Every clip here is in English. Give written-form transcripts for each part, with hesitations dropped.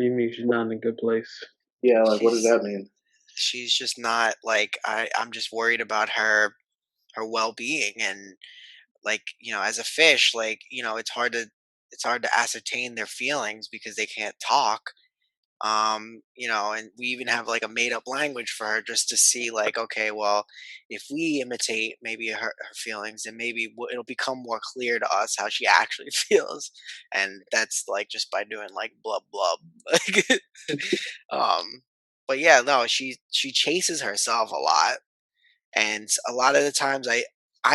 you mean she's not in a good place? Yeah, like what does She's that mean? she's just not like I'm just worried about her well-being and like, as a fish, like, it's hard to ascertain their feelings because they can't talk. And we even have like a made up language for her just to see like, okay, well, if we imitate maybe her feelings, then maybe it'll become more clear to us how she actually feels. And that's like just by doing like blub blub. Like, um, but yeah, no, she chases herself a lot, and a lot of the times I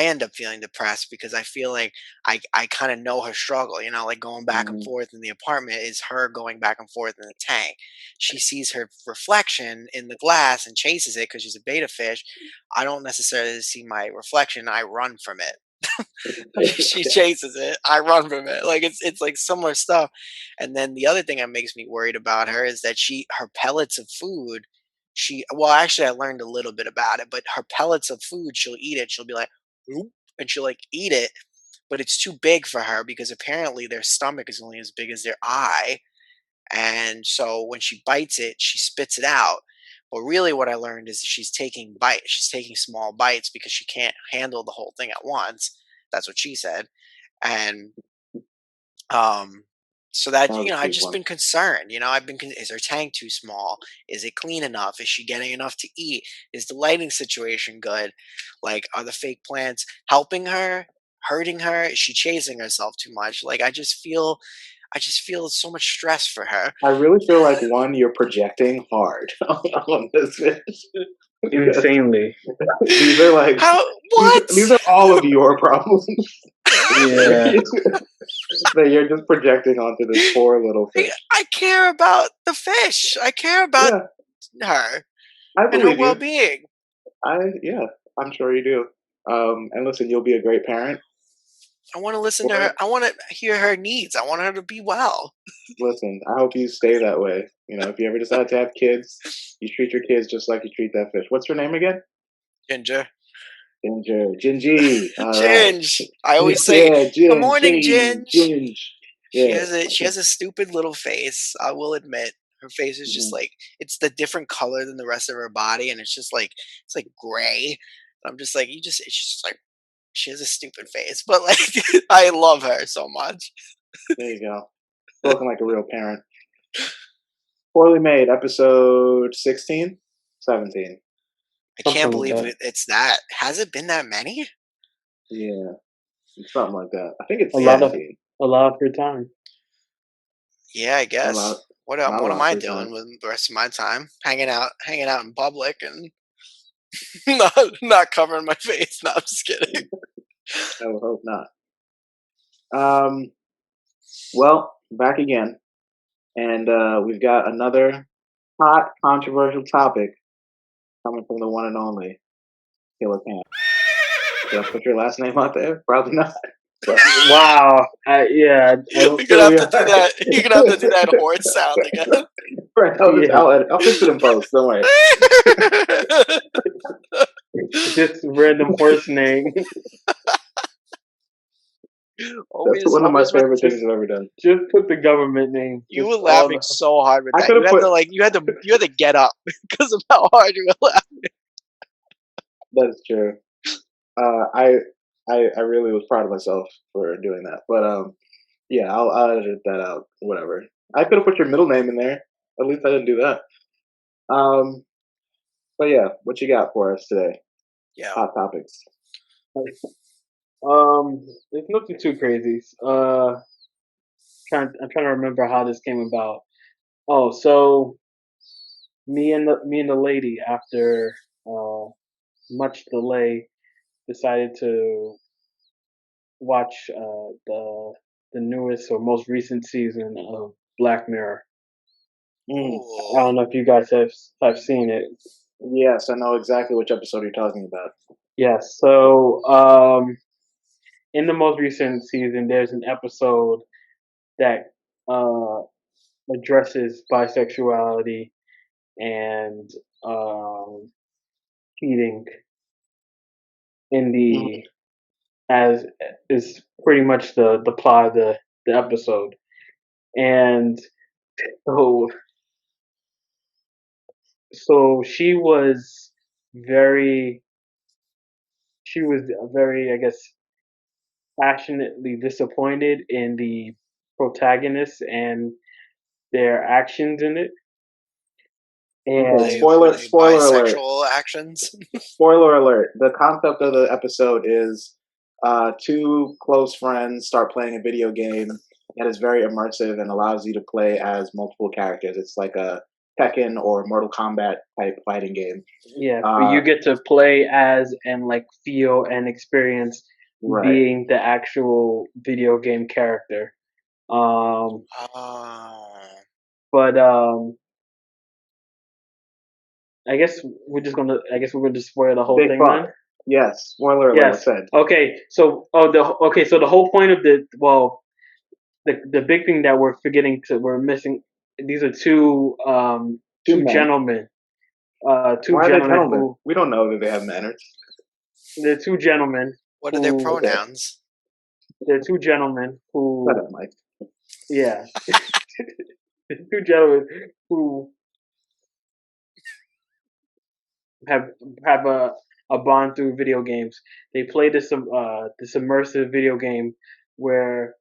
end up feeling depressed because I feel like I kind of know her struggle, like going back and Mm, forth in the apartment is her going back and forth in the tank. She sees her reflection in the glass and chases it because she's a beta fish. I don't necessarily see my reflection, I run from it. She chases it, I run from it. Like it's like similar stuff. And then the other thing that makes me worried about her is that her pellets of food, well, actually I learned a little bit about it, but her pellets of food, she'll eat it, she'll be like, "Oop," and she'll like eat it, but it's too big for her because apparently their stomach is only as big as their eye. And so when she bites it, she spits it out. But really what I learned is she's taking small bites because she can't handle the whole thing at once. That's what she said. And um so that that was a I've cute just one. been concerned. Is her tank too small? Is it clean enough? Is she getting enough to eat? Is the lighting situation good? Like, are the fake plants helping her, hurting her? Is she chasing herself too much? Like, I just feel so much stress for her. I really feel like one, you're projecting hard on this fish because Insanely. these are like How? these What? these are all of your problems Yeah. that you're just projecting onto this poor little I, fish. I care about the fish. I care about Yeah, her I and her believe you. well-being. Yeah, I'm sure you do. And listen, you'll be a great parent. I want to listen to her. Or I want to hear her needs. I want her to be well. listen, I hope you stay that way. If you ever decide to have kids, you treat your kids just like you treat that fish. What's her name again? Ginger. Ginger. Gingy. All right. Ginge. I always say, Yeah, "Good Gin, morning, Ginge, Ginge." Ginge. She Yeah. has a stupid little face. I will admit, her face is just Mhm. like it's the different color than the rest of her body, and it's like gray. And I'm just like, it's just like she has a stupid face, but like I love her so much. There you go. Spoken like a real parent. Poorly Made, episode 16? 17. I can't Something like believe that. it's that. Has it been that many? Yeah, something like that. I think it's A lot Yeah, of 17. a lot of your time. yeah. I A lot, guess. not a What am lot I for time. doing with the rest of my time? Hanging out in public and not not covering my face. No, I'm just kidding. I would hope not. Um, well, back again. And we've got another hot, controversial topic coming from the one and only Killer Cam. Did I put your last name out there? Probably not. But Wow. Yeah, I don't You're gonna feel have we to do are. that. You're gonna have to do that horse sound again. right, Yeah. I'll fix it in post. Don't worry. Just random horse name. That's always, one of my always with favorite Just things I've ever done. just put the government name. you were Just all laughing the so hard with I that. could You have had put. to like you had to get up because of how hard you were laughing. That's true. I really was proud of myself for doing that. But yeah, I'll edit that out. Whatever. I could have put your middle name in there. At least I didn't do that. Um, but yeah, what you got for us today? Yeah. Hot topics. it's nothing too crazy. I'm trying to remember how this came about. Oh, so me and the lady, after uh much delay, decided to watch the newest or most recent season of Black Mirror. Mm. I Ooh. don't know if you guys have seen it. Yes, I know exactly which episode you're talking about. Yes. So in the most recent season, there's an episode that uh, addresses bisexuality and um, cheating in Mhm. the as is pretty much the plot of the episode. And So so very she was very, I guess, passionately disappointed in the protagonists and their actions in it. Okay, And Were they spoiler alert. bisexual actions? Spoiler alert. The concept of the episode is two close friends start playing a video game that is very immersive and allows you to play as multiple characters. It's like a Tekken or Mortal Kombat type fighting game. yeah, but Uh, you get to play as and like feel and experience right. being the actual video game character. Um, Ah, but I guess we're gonna just spoil the whole Big thing fuck. then. Yes. Spoiler alert Yes. said. Okay. So the whole point of the big thing that we're missing. These are Two two men. gentlemen, two Why are they gentlemen gentlemen? who We don't know that they have manners. they're two gentlemen what are their who Okay. pronouns? they're two gentlemen Shut who up, Mike. yeah two gentlemen who have have a bond through video games. They play this immersive video game where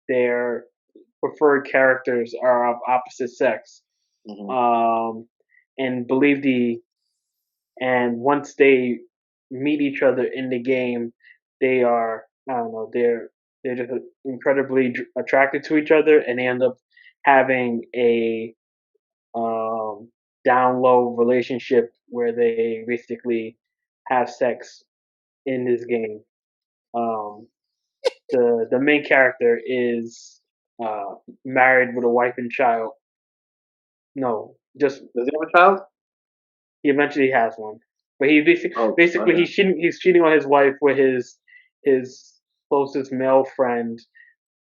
their preferred characters are of opposite sex. Hmm. Um, and believe the and once they meet each other in the game, they are I don't know they're just incredibly attracted to each other, and they end up having a um, down low relationship where they basically have sex in this game. Um, the main character is married with a wife and child. No, just Does he have a child? he eventually has one, but he Oh, basically okay. he's cheating on his wife with his closest male friend.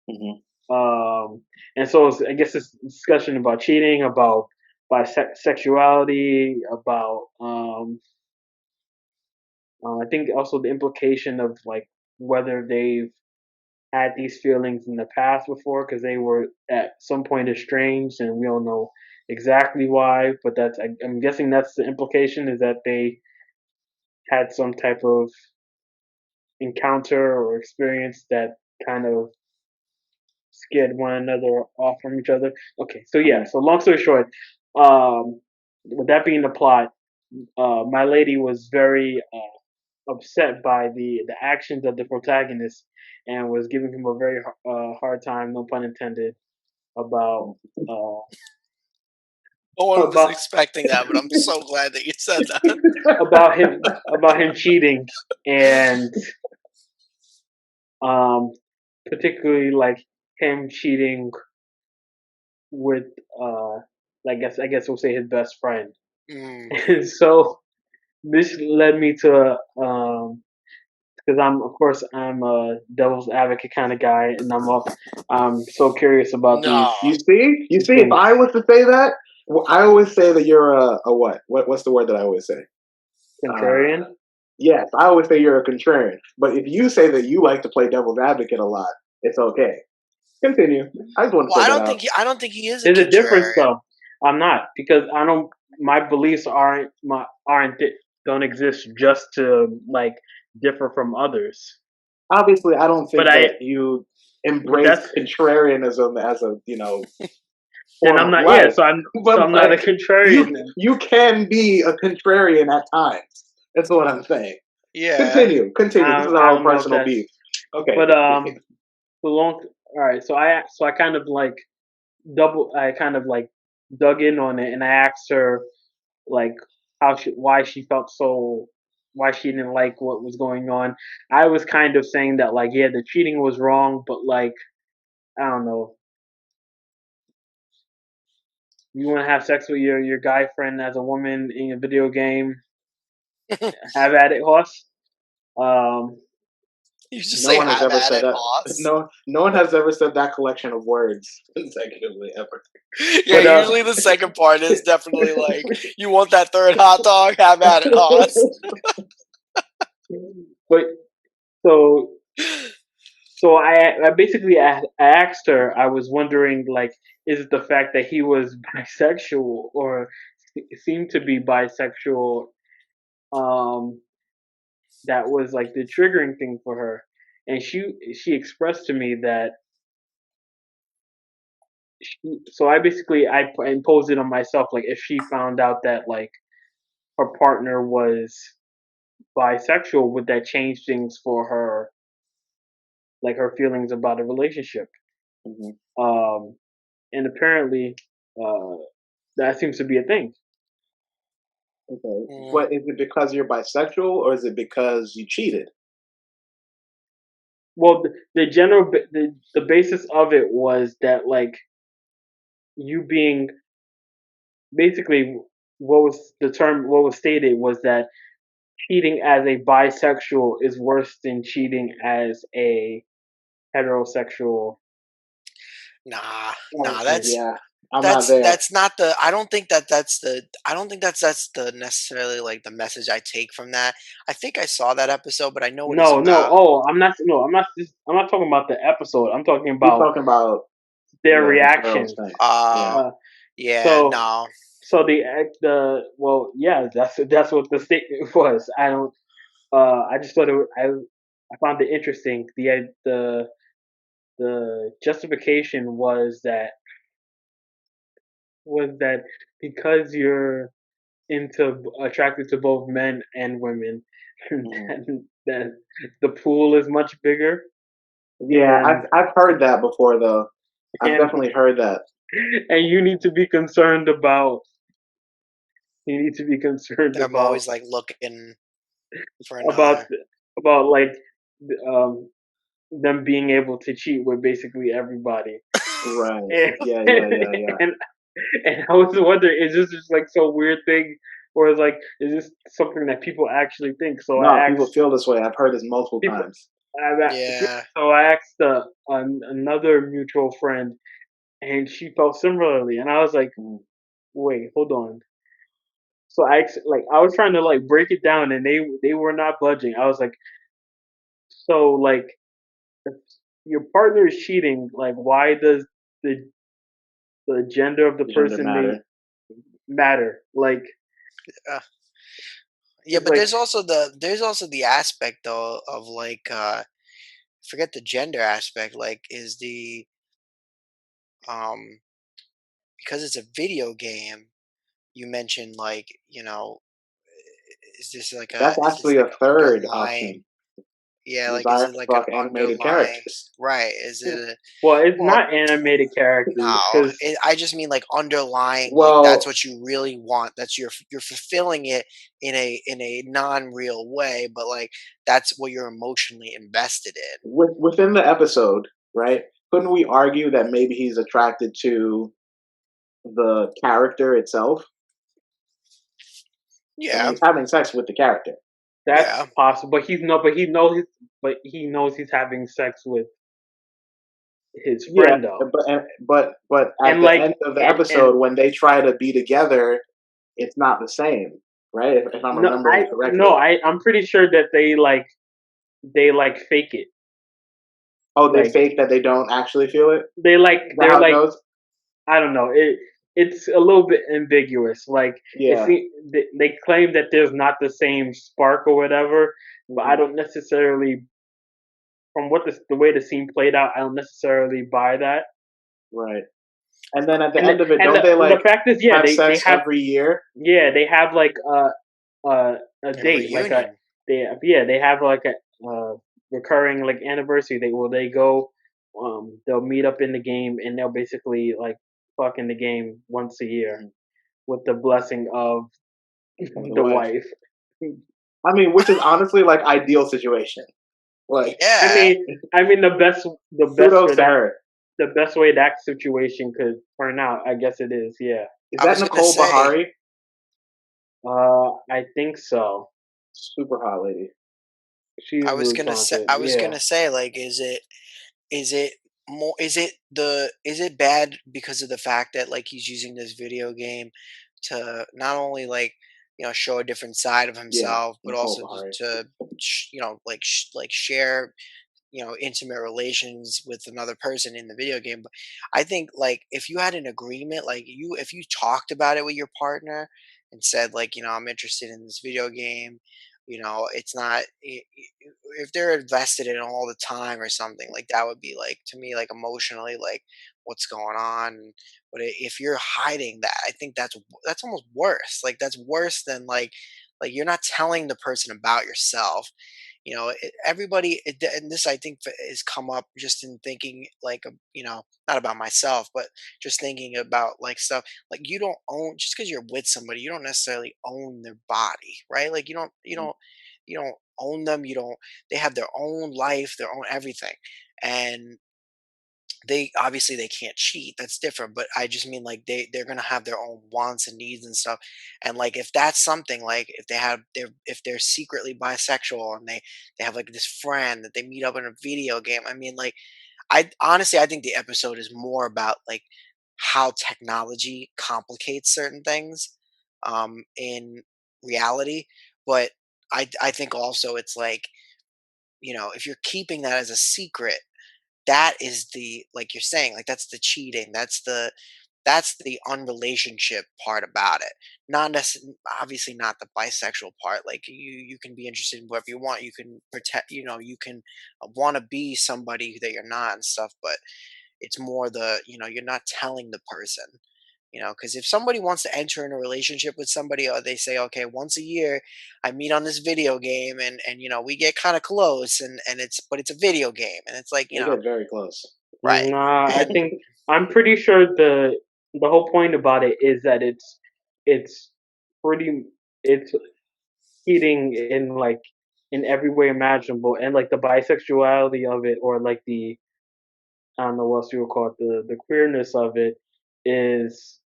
Hmm. Um, and so I guess this discussion about cheating, about bisexuality, about I think also the implication of like whether they've had these feelings in the past before because they were at some point estranged and we don't know exactly why, but I'm guessing that's the implication is that they had some type of encounter or experience that kind of scared one another off from each other. Okay, so yeah, Hmm. so long story short, um, with that being the plot, my lady was very upset by the actions of the protagonist and was giving him a very hard time, no pun intended, about uh, No one was about expecting that, but I'm so glad that you said that. about him cheating and um, particularly like him cheating with I guess we'll say his best friend. Mm. And so this led me to because I'm a devil's advocate kind of guy, and I'm so curious about No. You these see. If things. I was to say that, I always say that you're a what? What's the word that I always say? Uh, Contrarian. yes, I always say you're a contrarian. But if you say that you like to play devil's advocate a lot, it's okay. Continue. I just want to Well, say that out. I don't think he is a There's a difference contrarian. though. I'm not because I don't. My beliefs aren't don't exist just to like differ from others. Obviously, I don't But think that you but embrace that's contrarianism as a then form I'm of not. Yeah, life, so but I'm not a like contrarian then. you can be a contrarian at times. That's what I'm saying. Yeah. Continue. This is I our own don't know if personal that's. beef. Okay. But the long. All right, so I kind of like I kind of like dug in on it and I asked her like why she didn't like what was going on. I was kind of saying that like yeah the cheating was wrong, but like I don't know, you want to have sex with your guy friend as a woman in a video game, have at it, horse. Um, You just No say one has have ever at said it, that. Hoss. No one has ever said that collection of words consecutively ever. Yeah, but usually the second part is definitely like, you want that third hot dog? Have at it, Hoss. but so I basically I asked her. I was wondering like is the fact that he was bisexual or seemed to be bisexual. Um, that was like the triggering thing for her, and she expressed to me that so I basically I imposed it on myself, like if she found out that like her partner was bisexual, would that change things for her, like her feelings about a relationship? Hmm. Um, and apparently, uh, that seems to be a thing. Okay. Mm, What is it, because you're bisexual, or is it because you cheated? Well, the general the basis of it was that like you being basically what was stated was that cheating as a bisexual is worse than cheating as a heterosexual nah, nah. partner. Yeah, I'm not there. That's not the. I don't think that that's the. I don't think that's the necessarily like the message I take from that. I think I saw that episode, but I know what it's No, no. about. Oh, I'm not. No, I'm not. I'm not talking about the episode. I'm talking He's about talking about their the girls reactions. thing. Yeah. Uh, Uh, yeah, so, no. so the well, yeah, that's what the statement was. I don't. I just thought I found it interesting. The justification was that because you're into attracted to both men and women, Hmm. that the pool is much bigger, Yeah, and I've heard that before though. I've and definitely heard that. and you need to be concerned about you need to be concerned I'm always like looking for about another. about like um them being able to cheat with basically everybody. Right. And Yeah, yeah, yeah, yeah. and, and I was wondering, is this just like some weird thing, or is like is this something that people actually think? So No, I people asked feel this way. I've heard this multiple people. times. Yeah. So I asked another mutual friend, and she felt similarly, and I was like, Mm. wait, hold on. So I was trying to like break it down, and they were not budging. I was like, so like if your partner is cheating, like why does the the gender of the Gender person they matter. matter? Like Uh, yeah, it's but like there's also the aspect though of like forget the gender aspect, like is the um because it's a video game, you mentioned like, That's is this actually like a third underlying, option. yeah, like is Desire it to like an fuck animated underlying, characters. right? Is it a, well, it's well, not animated characters no, because I just mean like underlying, like that's Well, what you really want. That's you're fulfilling it in a non-real way, but like that's what you're emotionally invested in. within the episode, right? Couldn't we argue that maybe he's attracted to the character itself? I mean, Yeah, he's having sex with the character. that's yeah, possible. But he knows he's having sex with his Yeah, friend though, but at and the like end of the and episode, when they try to be together, it's not the same, right? If I'm no, remembering correctly. I'm pretty sure that they like fake it. Oh, they Like fake that they don't actually feel it. Is that they're how it like goes? I don't know. It's a little bit ambiguous. Like Yeah. they claim that there's not the same spark or whatever, but I Hmm. don't necessarily from what the way the scene played out, I don't necessarily buy that. Right. And then at the And end of it, and don't they the like fact is, yeah, have they sex have every year? they have like a a date, like a reunion. they have like a recurring like anniversary. They go they'll meet up in the game and they'll basically like fuck in the game once a year Mhm. with the blessing of Of the the wife. wife. I mean, which is honestly like ideal situation. Like, I Yeah, mean, the best kudos for to that her. the best way that situation could turn out, I guess it is. Yeah. Is I that was gonna Nicole say, Bahari? I think so. Super hot lady. She's really talented. I was Yeah. gonna say, like, is it more, is it bad because of the fact that like he's using this video game to not only like show a different side of Yeah, himself, but Nicole also Bahari. like share intimate relations with another person in the video game. But I think like if you had an agreement, like if you talked about it with your partner and said like, I'm interested in this video game, it's not if they're invested in it all the time or something, like that would be like to me like emotionally like what's going on. But if you're hiding that, I think that's almost worse. Like that's worse than like you're not telling the person about yourself. Everybody, and this I think has come up just in thinking like, not about myself, but just thinking about like stuff like you don't own just because you're with somebody, you don't necessarily own their body, right? Like you don't own them. You don't. They have their own life, their own everything, and they obviously they can't cheat, that's different, but I just mean like they're gonna have their own wants and needs and stuff. And like if that's something like if they're secretly bisexual and they have like this friend that they meet up in a video game, I mean like I honestly I think the episode is more about like how technology complicates certain things in reality. But I think also it's like, if you're keeping that as a secret, that is the like you're saying, like that's the cheating. That's the unrelationship part about it. Not necessarily, obviously not the bisexual part. Like you can be interested in whoever you want. You can protect, you can want to be somebody that you're not and stuff. But it's more you're not telling the person. Because if somebody wants to enter in a relationship with somebody, or they say, okay, once a year I meet on this video game, and we get kind of close, and it's a video game, and it's like, They get very close. right. Nah, I And think I'm pretty sure the whole point about it is that it's pretty it's cheating in every way imaginable, and like the bisexuality of it, or like the I don't know what else you would call it, the queerness of it is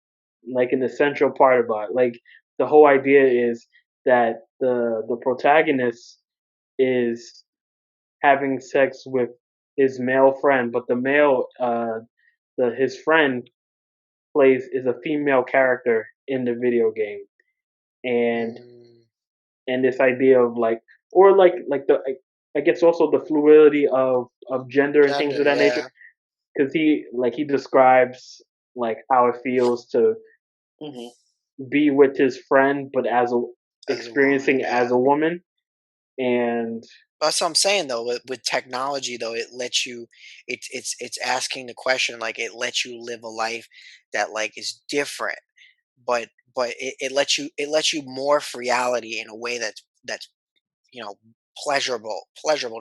like an essential part about it. Like the whole idea is that the protagonist is having sex with his male friend, but the his friend plays is a female character in the video game, and mm, this idea of like, or like I guess also the fluidity of gender and things gender, of that nature, yeah, because he describes like how it feels to Hmm. be with his friend, but as a as a woman, experiencing yeah. as a woman, and That's what I'm saying though. With technology though, it lets you. It's asking the question like it lets you live a life that like is different, but it lets you morph reality in a way that's you know pleasurable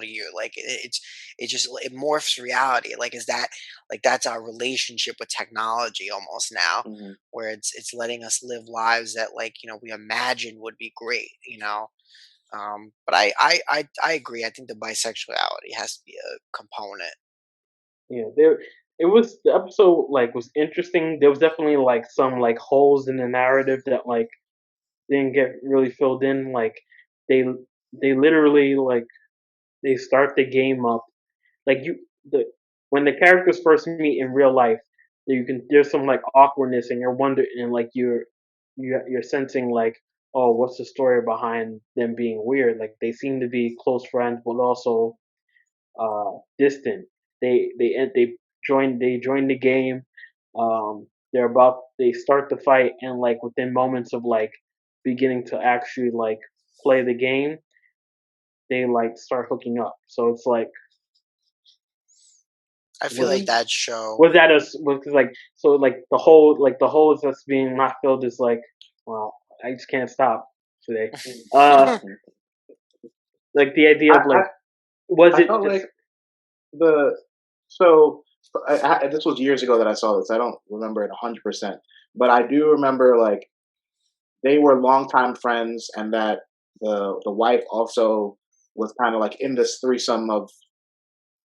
to you. Like it morphs reality. Like is that like that's our relationship with technology almost now, Hmm. where it's letting us live lives that like we imagine would be great. But I agree. I think the bisexuality has to be a component. yeah, there it was the episode like was interesting. There was definitely like some like holes in the narrative that like didn't get really filled in. Like they they literally like they start the game up like the when the characters first meet in real life, there's some like awkwardness, and you're wondering, and like you're sensing like, oh, what's the story behind them being weird? Like they seem to be close friends, but also distant. They join the game. They start the fight, and like within moments of like beginning to actually like play the game, they like start hooking up. So it's like, I feel like was that show. was that a was like, so like the whole is just being not filled is like, well, I just can't stop today. Uh, like the idea I, of like, I was I it felt just like the so this was years ago that I saw this. I don't remember it 100%, but I do remember like they were longtime friends, and that the wife also was kind of like in this threesome of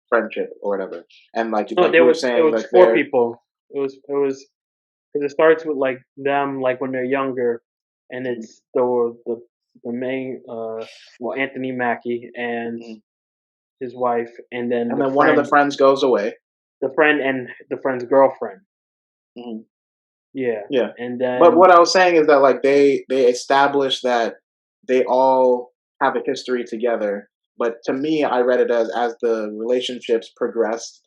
friendship or whatever. And no? like There you were was it saying, was like four they're people. It was because it starts with like them like when they're younger, and mhm, it's the main well, Anthony Mackie and mhm. his wife, and then And then one of the friends goes away. the friend and the friend's girlfriend. Mhm. Yeah, Yeah. and But then what I was saying is that like they established that they all have a history together, But to me, I read it as the relationships progressed,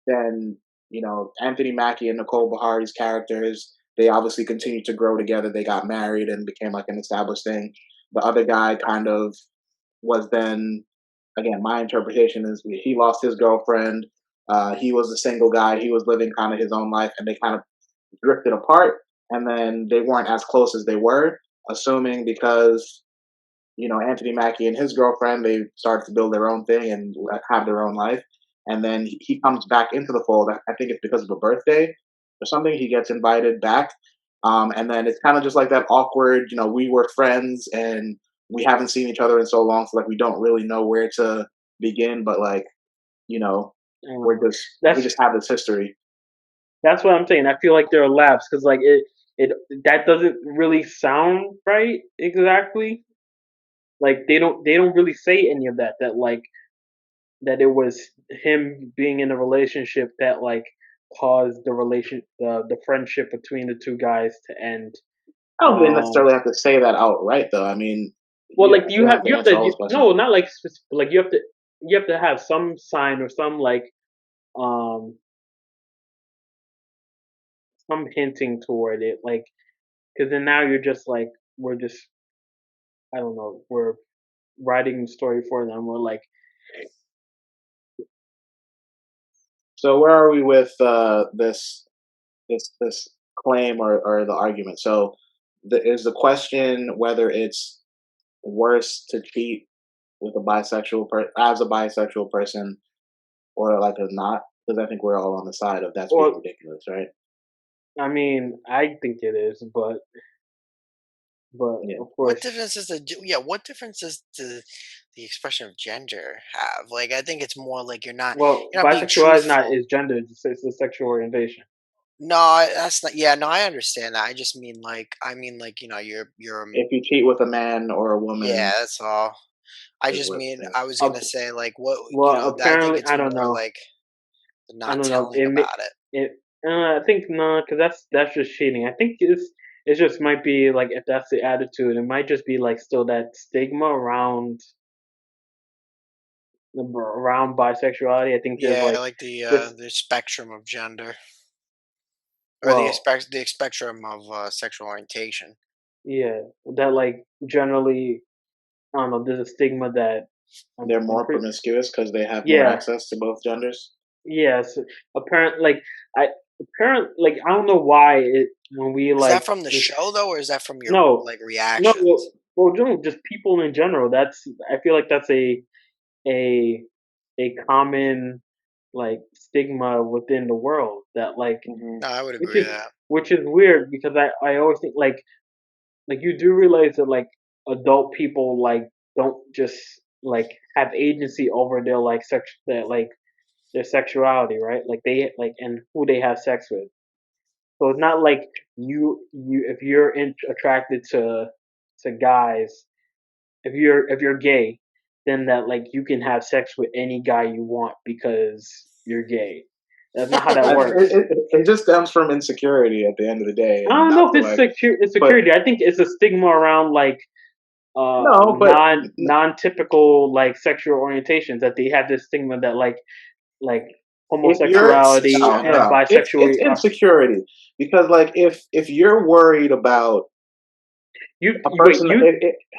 then Anthony Mackie and Nicole Bahari's characters, they obviously continued to grow together. They got married and became like an established thing. The other guy kind of was then, again, my interpretation is he lost his girlfriend. He was a single guy. He was living kind of his own life, and they kind of drifted apart. And then they weren't as close as they were, assuming because Anthony Mackie and his girlfriend, they started to build their own thing and have their own life. And then he comes back into the fold. I think it's because of a birthday or something. He gets invited back. And then it's kind of just like that awkward, we were friends and we haven't seen each other in so long. So like, we don't really know where to begin, but like, you know, Mm. we That's just have this history. that's what I'm saying. I feel like there are laps because like it that doesn't really sound right exactly. Like they don't really say any of that. That like that it was him being in a relationship that like caused the friendship between the two guys to end. I don't think they Um, necessarily have to say that outright though. I mean, well, yeah, like you have to you have answer to all those questions. no, not like like you have to have some sign or um some hinting toward it, like because then now you're just like we're just I don't know we're writing the story for them. We're like So where are we with this claim or the argument? So is the question whether it's worse to cheat with a as a bisexual person or like a not? Because I think we're all on the side of that's being well, ridiculous, right? I mean I think it is, but Yeah. of What course. difference does what difference does the expression of gender have? Like, I think it's more like Well, you're not being bisexuality is not truthful. is gender. It's a sexual orientation. No, that's not. Yeah, no, I understand that. I mean like If you cheat with a man or a yeah, woman, that's all. I is just what. mean Yeah. I was Uh, gonna say like what well, I think apparently, it's I don't more know. like the I not don't know. telling about it. It. I think no, because that's just cheating. I think it just might be like if that's the attitude, it might just be like still that stigma around bisexuality. I think there's Yeah, like like this. the spectrum of gender or Well, the spectrum of sexual orientation. yeah, that like generally, I don't know. There's a stigma that They're I'm more pretty. promiscuous because they have more Yeah, access to both genders. yes, I like I don't know why it when we Is that like from the this show though, or is that from your no like no reactions? just people in general. That's I feel like that's a a common like stigma within the world that like Hmm. No, I would which agree is with that. which is weird because I always think like you do realize that like adult people like don't just like have agency over their like their sexuality, right? Like they like and who they have sex with. So it's not like you if you're attracted to guys, if you're gay, then that like you can have sex with any guy you want because you're gay. That's not how that works. It just stems from insecurity at the end of the day, I and don't I know if feel it's like, but security. I think it's a stigma around like no, but non-typical like sexual orientations that they have this stigma that like if you're It's homosexuality cisgender. and no, it's bisexuality are insecurity because like if you're worried about you a wait person,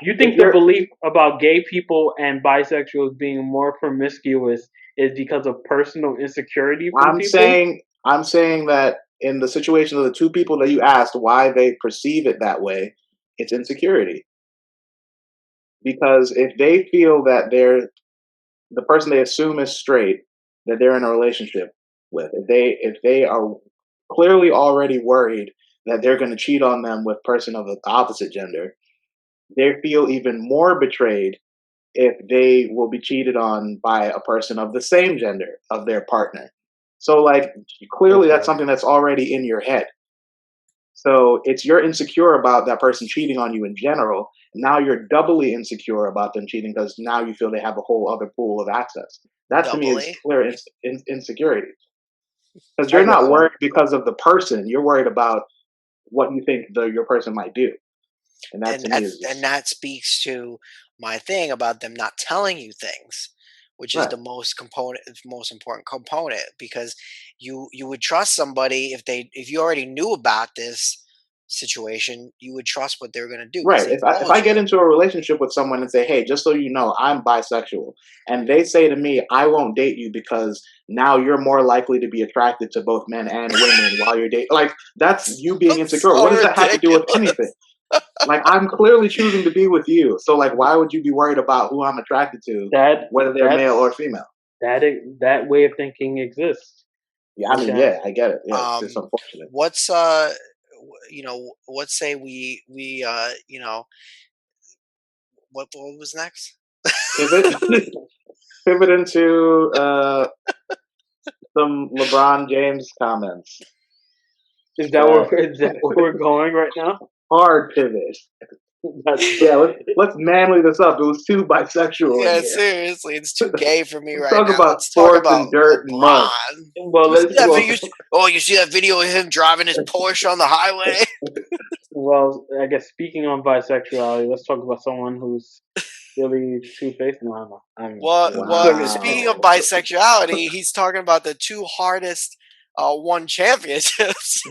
you if think the you're, belief about gay people and bisexuals being more promiscuous is because of personal insecurity from people? I'm saying that in the situation of the two people that you asked why they perceive it that way, it's insecurity because if they feel that they're the person they assume is straight that they're in a relationship with, if they are clearly already worried that they're going to cheat on them with person of the opposite gender, they feel even more betrayed if they will be cheated on by a person of the same gender of their partner. So like clearly that's Okay. something that's already in your head. So it's you're insecure about that person cheating on you in general. Now you're doubly insecure about them cheating because now you feel they have a whole other pool of access. That to me is Doubly. clear insecurity because I you're guess not so. worried because of the person. You're worried about what you think your person might do, and that to me is And just that speaks to my thing about them not telling you things, which is Right. the most important component, because you would trust somebody if you already knew about this situation, you would trust what they're gonna do because Right. they If told I get you. into a relationship with someone and say, "Hey, just so you know, I'm bisexual," and they say to me, "I won't date you because now you're more likely to be attracted to both men and women while you're dating," like that's you being That's insecure. so What does that have to do with anything? ridiculous. Like I'm clearly choosing to be with you, so like why would you be worried about who I'm attracted to, That whether they're male or that's female? that way of thinking exists. Yeah, I mean, Okay. yeah, I get it. Yeah, it's Um, unfortunate. what's what say what was next? Pivot, pivot into some LeBron James comments. Uh, Is that where we're going right now? hard pivot. That's Yeah, let's manly this up. It was too bisexual in Yeah, here. seriously, it's too gay for me Let's right talk now. about Let's talk sports about and dirt and mud. LeBron. well. You see Let's that well. video? Oh, you see that video of him driving his Porsche on the highway? Well, I guess speaking on bisexuality, let's talk about someone who's really two faced. No, Well, speaking of Wow. bisexuality, he's talking about the two hardest won championships.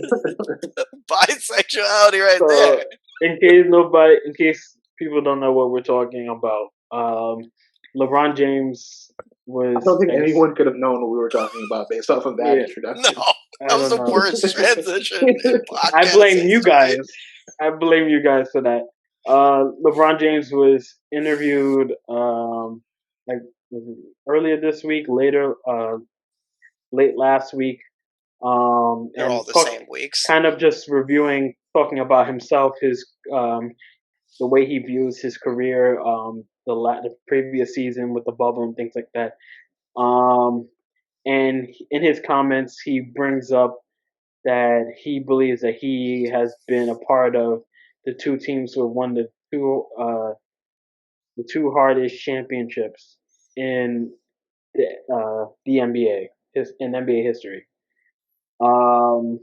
Bisexuality right there. so in case people don't know what we're talking about, LeBron James I don't was, think I guess, anyone could have known what we were talking about based off of that yeah, No, introduction. that I was don't the know. worst transition in I podcast blame you history. guys. I blame you guys for that. LeBron James was interviewed like was it earlier this week, late last week, They're and all the talk same weeks. kind of just talking about himself, his the way he views his career, the previous season with the bubble and things like that. Um, and in his comments, he brings up that he believes that he has been a part of the two teams who have won the two hardest championships in the NBA in NBA history. Um,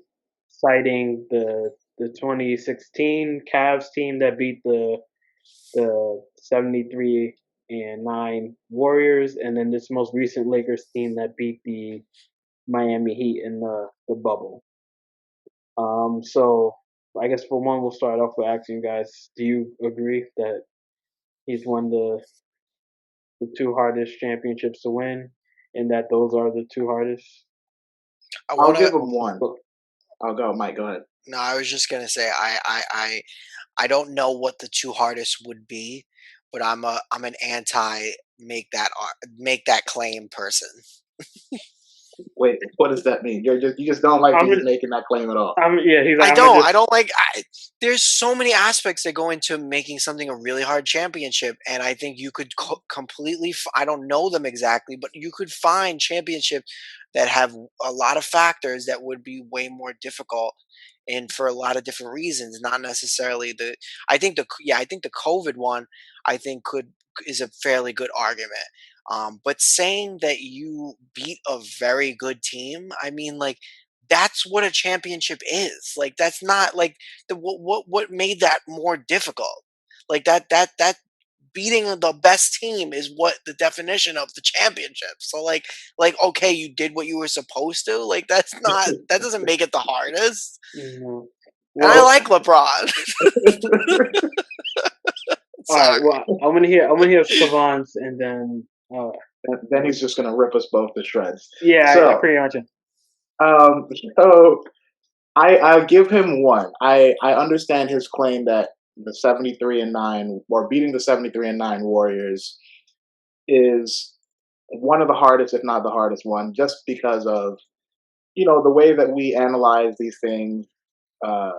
Citing the 2016 Cavs team that beat the 73-9 Warriors, and then this most recent Lakers team that beat the Miami Heat in the bubble. So I guess for one, we'll start off with asking you guys: do you agree that he's won the two hardest championships to win, and that those are the two hardest? I I'll want give to. him one. I'll go, Mike. Go ahead. No, I was just gonna say I don't know what the two hardest would be, but I'm an anti make that claim person. Wait, what does that mean? You just don't like that I'm, he's making that claim at all. yeah. He's like, I I'm gonna don't. I just don't like. There's so many aspects that go into making something a really hard championship, and I think you could completely. I don't know them exactly, but you could find championships that have a lot of factors that would be way more difficult, and for a lot of different reasons. Not necessarily the. I think I think the COVID one. I think could is a fairly good argument. But saying that you beat a very good team, I mean, like that's what a championship is. Like that's not like what made that more difficult. Like that beating the best team is what the definition of the championship. So like okay, you did what you were supposed to. Like that doesn't make it the hardest. you know. And I Well, like LeBron. all right. Sorry. Well, I'm gonna hear Savant's, and then Then he's just gonna rip us both to shreds. yeah, I So, pretty much. um, so I give him one. I understand his claim that the 73-9 or beating the 73-9 Warriors is one of the hardest, if not the hardest one, just because of the way that we analyze these things, uh,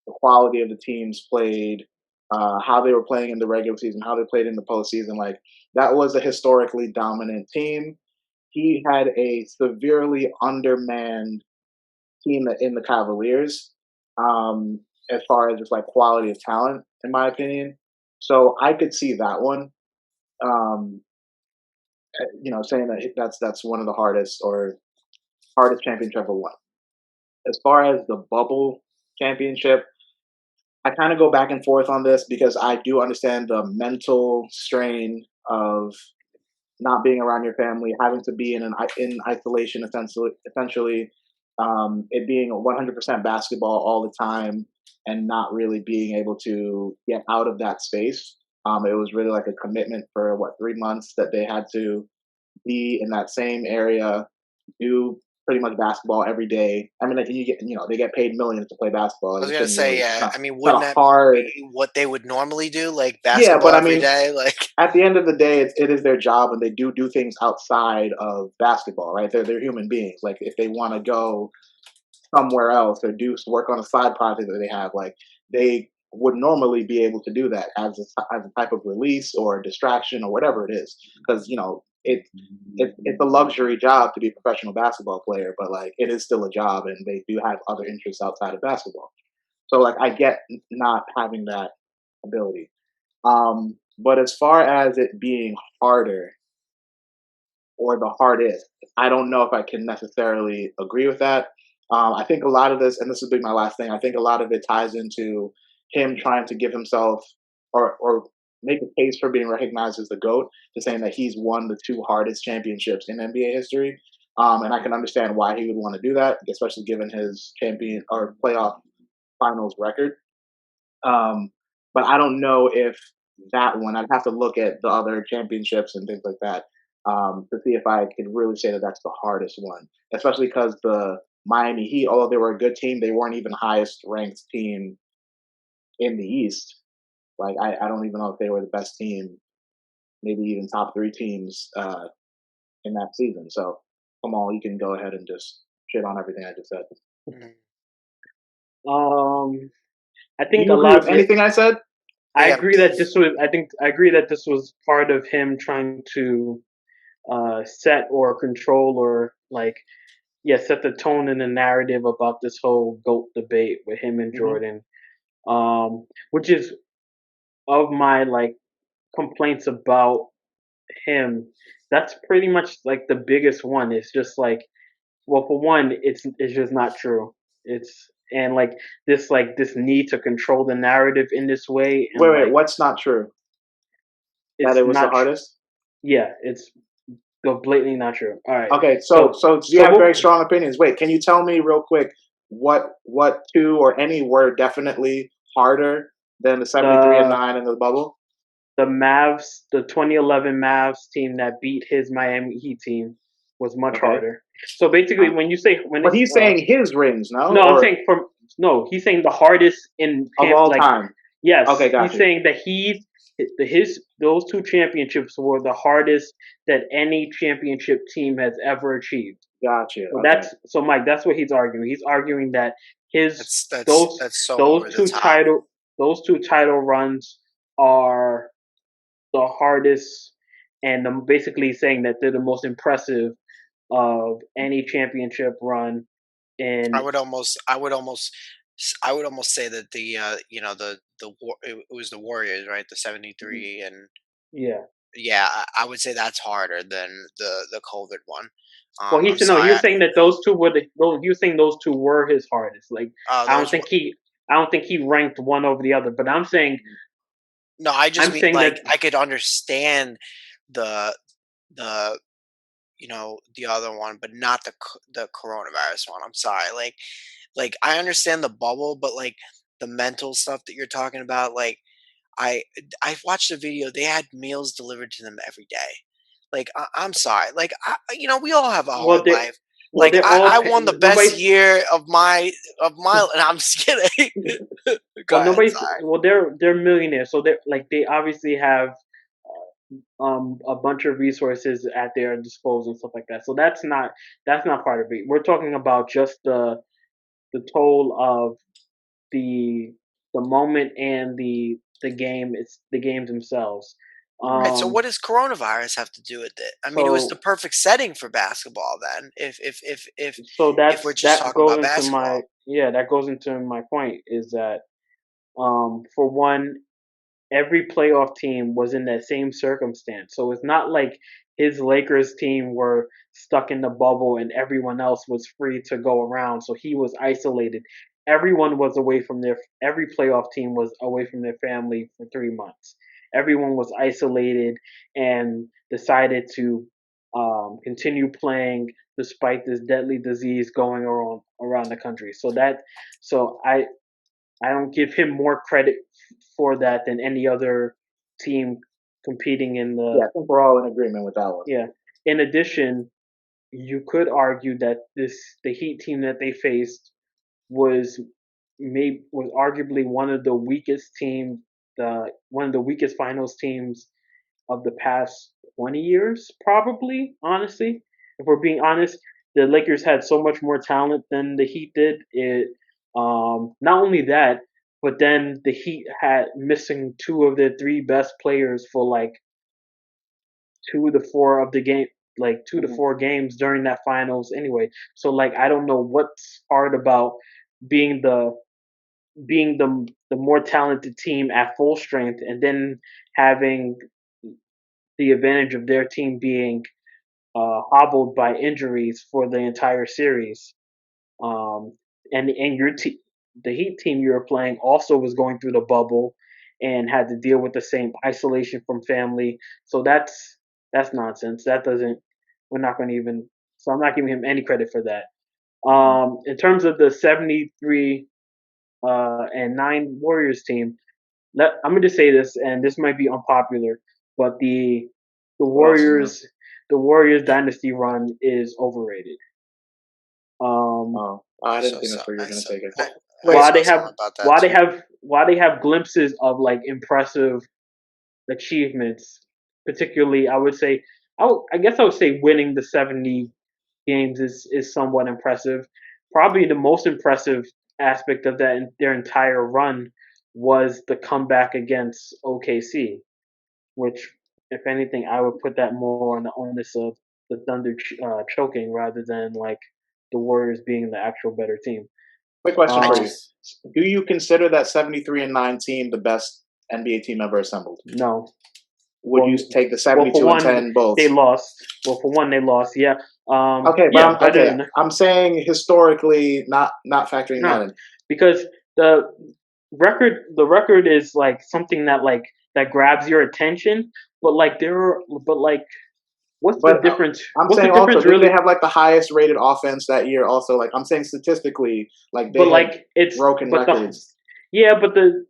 the quality of the teams played, how they were playing in the regular season, how they played in the postseason. Like that was a historically dominant team. He had a severely undermanned team in the Cavaliers, as far as just like quality of talent, in my opinion. So I could see that one. Um, saying that that's one of the hardest championship ever won. As far as the bubble championship, I kind of go back and forth on this because I do understand the mental strain of not being around your family, having to be in isolation, essentially, it being 100% basketball all the time, and not really being able to get out of that space. It was really like a commitment for what 3 months that they had to be in that same area, do pretty much basketball every day. I mean, like, they get paid millions to play basketball. I Like, was it gonna shouldn't say, really, yeah. I mean, it's not wouldn't a that hard. be what they would normally do, like Yeah, basketball but I every mean, day? Like, at the end of the day, it is their job, and they do things outside of basketball, right? They're human beings. Like, if they want to go somewhere else or do work on a side project that they have, like, they would normally be able to do that as a type of release or distraction or whatever it is, because it's a luxury job to be a professional basketball player, but like it is still a job, and they do have other interests outside of basketball. So like I get not having that ability. But as far as it being harder or the hardest, I don't know if I can necessarily agree with that. I think a lot of this, and this will be my last thing, I think a lot of it ties into him trying to give himself or make a case for being recognized as the GOAT, to saying that he's won the two hardest championships in NBA history. And I can understand why he would want to do that, especially given his champion or playoff finals record. Um, but I don't know if that one. I'd have to look at the other championships and things like that, to see if I could really say that that's the hardest one. Especially because the Miami Heat, although they were a good team, they weren't even highest ranked team in the East. Like I don't even know if they were the best team, maybe even top three teams in that season. So come on, you can go ahead and just shit on everything I just said. mhm. Um, I Do think you a agree lot with of it. anything I said? I Yeah, agree that this was. I think I agree that this was part of him trying to set or control or like set the tone and the narrative about this whole goat debate with him and Hmm. Jordan. Which is of my like complaints about him. That's pretty much like the biggest one. It's just like, well, for one, it's just not true. It's and like this need to control the narrative in this way, and Wait, like what's not true? That it's it was the not. hardest? Yeah, it's blatantly not true. All right, Okay, so so so you so have very what? strong opinions. Wait, can you tell me real quick what two or any were definitely harder than the 73 and The 9 in the bubble? the Mavs, the 2011 Mavs team that beat his Miami Heat team was much Okay, harder. So basically, uh, when you say when but it's he's saying his rings, no, no, I'm or saying from no, he's saying the hardest in of champ. all Like time. yes, Okay, got he's you, saying that his those two championships were the hardest that any championship team has ever achieved. got you. So Okay, that's so Mike. That's what he's arguing. He's arguing that his that's those that's so those over the two top. title those two title runs are the hardest, and basically saying that they're the most impressive of any championship run. I And would almost, I would almost, I would almost say that it was the Warriors, right? The '73, and yeah, yeah, I would say that's harder than the COVID one. well, I'm he's no, he sorry. was saying that those two were he was saying those two were his hardest. Like I don't Those think were I don't think he ranked one over the other. But no. I just I'm mean saying that like I could understand the the the other one, but not the coronavirus one. I'm sorry. Like I understand the bubble, but like the mental stuff that you're talking about, like I I watched a video. They had meals delivered to them every day. Like I'm sorry. Like we all have a well hard they life. well Like they're all I won the best nobody's year of my. And I'm just kidding. Go well ahead. nobody's Sorry. well they're millionaires, so they're like they obviously have a bunch of resources at their disposal and stuff like that. So that's not part of it. We're talking about just the toll of the the moment and the game. It's the games themselves. Right. So Um, what does coronavirus have to do with it? I mean, it was the so perfect setting for basketball. Then, so if we're just that talking goes about into my basketball. that goes into my point is that for one, every playoff team was in that same circumstance. So it's not like his Lakers team were stuck in the bubble and everyone else was free to go around. So he was isolated. everyone was away from their every playoff team was away from their family for 3 months. Everyone was isolated and decided to continue playing despite this deadly disease going around the country. So I don't give him more credit for that than any other team competing in Yeah, the I think we're all in agreement with that one. yeah. In addition, you could argue that the Heat team that they faced was was arguably one of the weakest teams, the one of the weakest finals teams of the past 20 years, probably. Honestly, if we're being honest, the Lakers had so much more talent than the Heat did. It not only that, but then the Heat had missing two of their three best players for like 2 to 4 of the game, like 2 to 4 games during that finals. Anyway, so like I don't know what's hard about being the more talented team at full strength and then having the advantage of their team being hobbled by injuries for the entire series. Um, and the Heat team you were playing also was going through the bubble and had to deal with the same isolation from family. So that's nonsense. That doesn't. We're not going to even. So I'm not giving him any credit for that. Mhm. In terms of the 73 and 9 Warriors team, I'm going to say this, and this might be unpopular, but the What else is new? The Warriors dynasty run is overrated. Um, Oh, I didn't So think that's where you were I going to saw take it. I, I Wait, while saw they have something about that too. while they have glimpses of like impressive achievements, particularly I would say I guess I would say winning the 70 games is somewhat impressive. Probably the most impressive aspect of that their entire run was the comeback against OKC, which if anything I would put that more on the onus of the Thunder choking rather than like the Warriors being the actual better team. quick question I for you. Um, just Do you consider that 73-9 team the best NBA team ever assembled? no. Would you Well, take the well, for 72 and one, 10 Bulls? they lost. Well, for one, they lost. Yeah. Okay, but Yeah, better okay, than I'm saying historically, not factoring that no, in. because the record is like something that grabs your attention. But like but like, what's the But difference? I'm What's the saying also, difference didn't they really? have like the highest rated offense that year? Also, like I'm saying statistically, like But they had like it's broken but the records. yeah, but the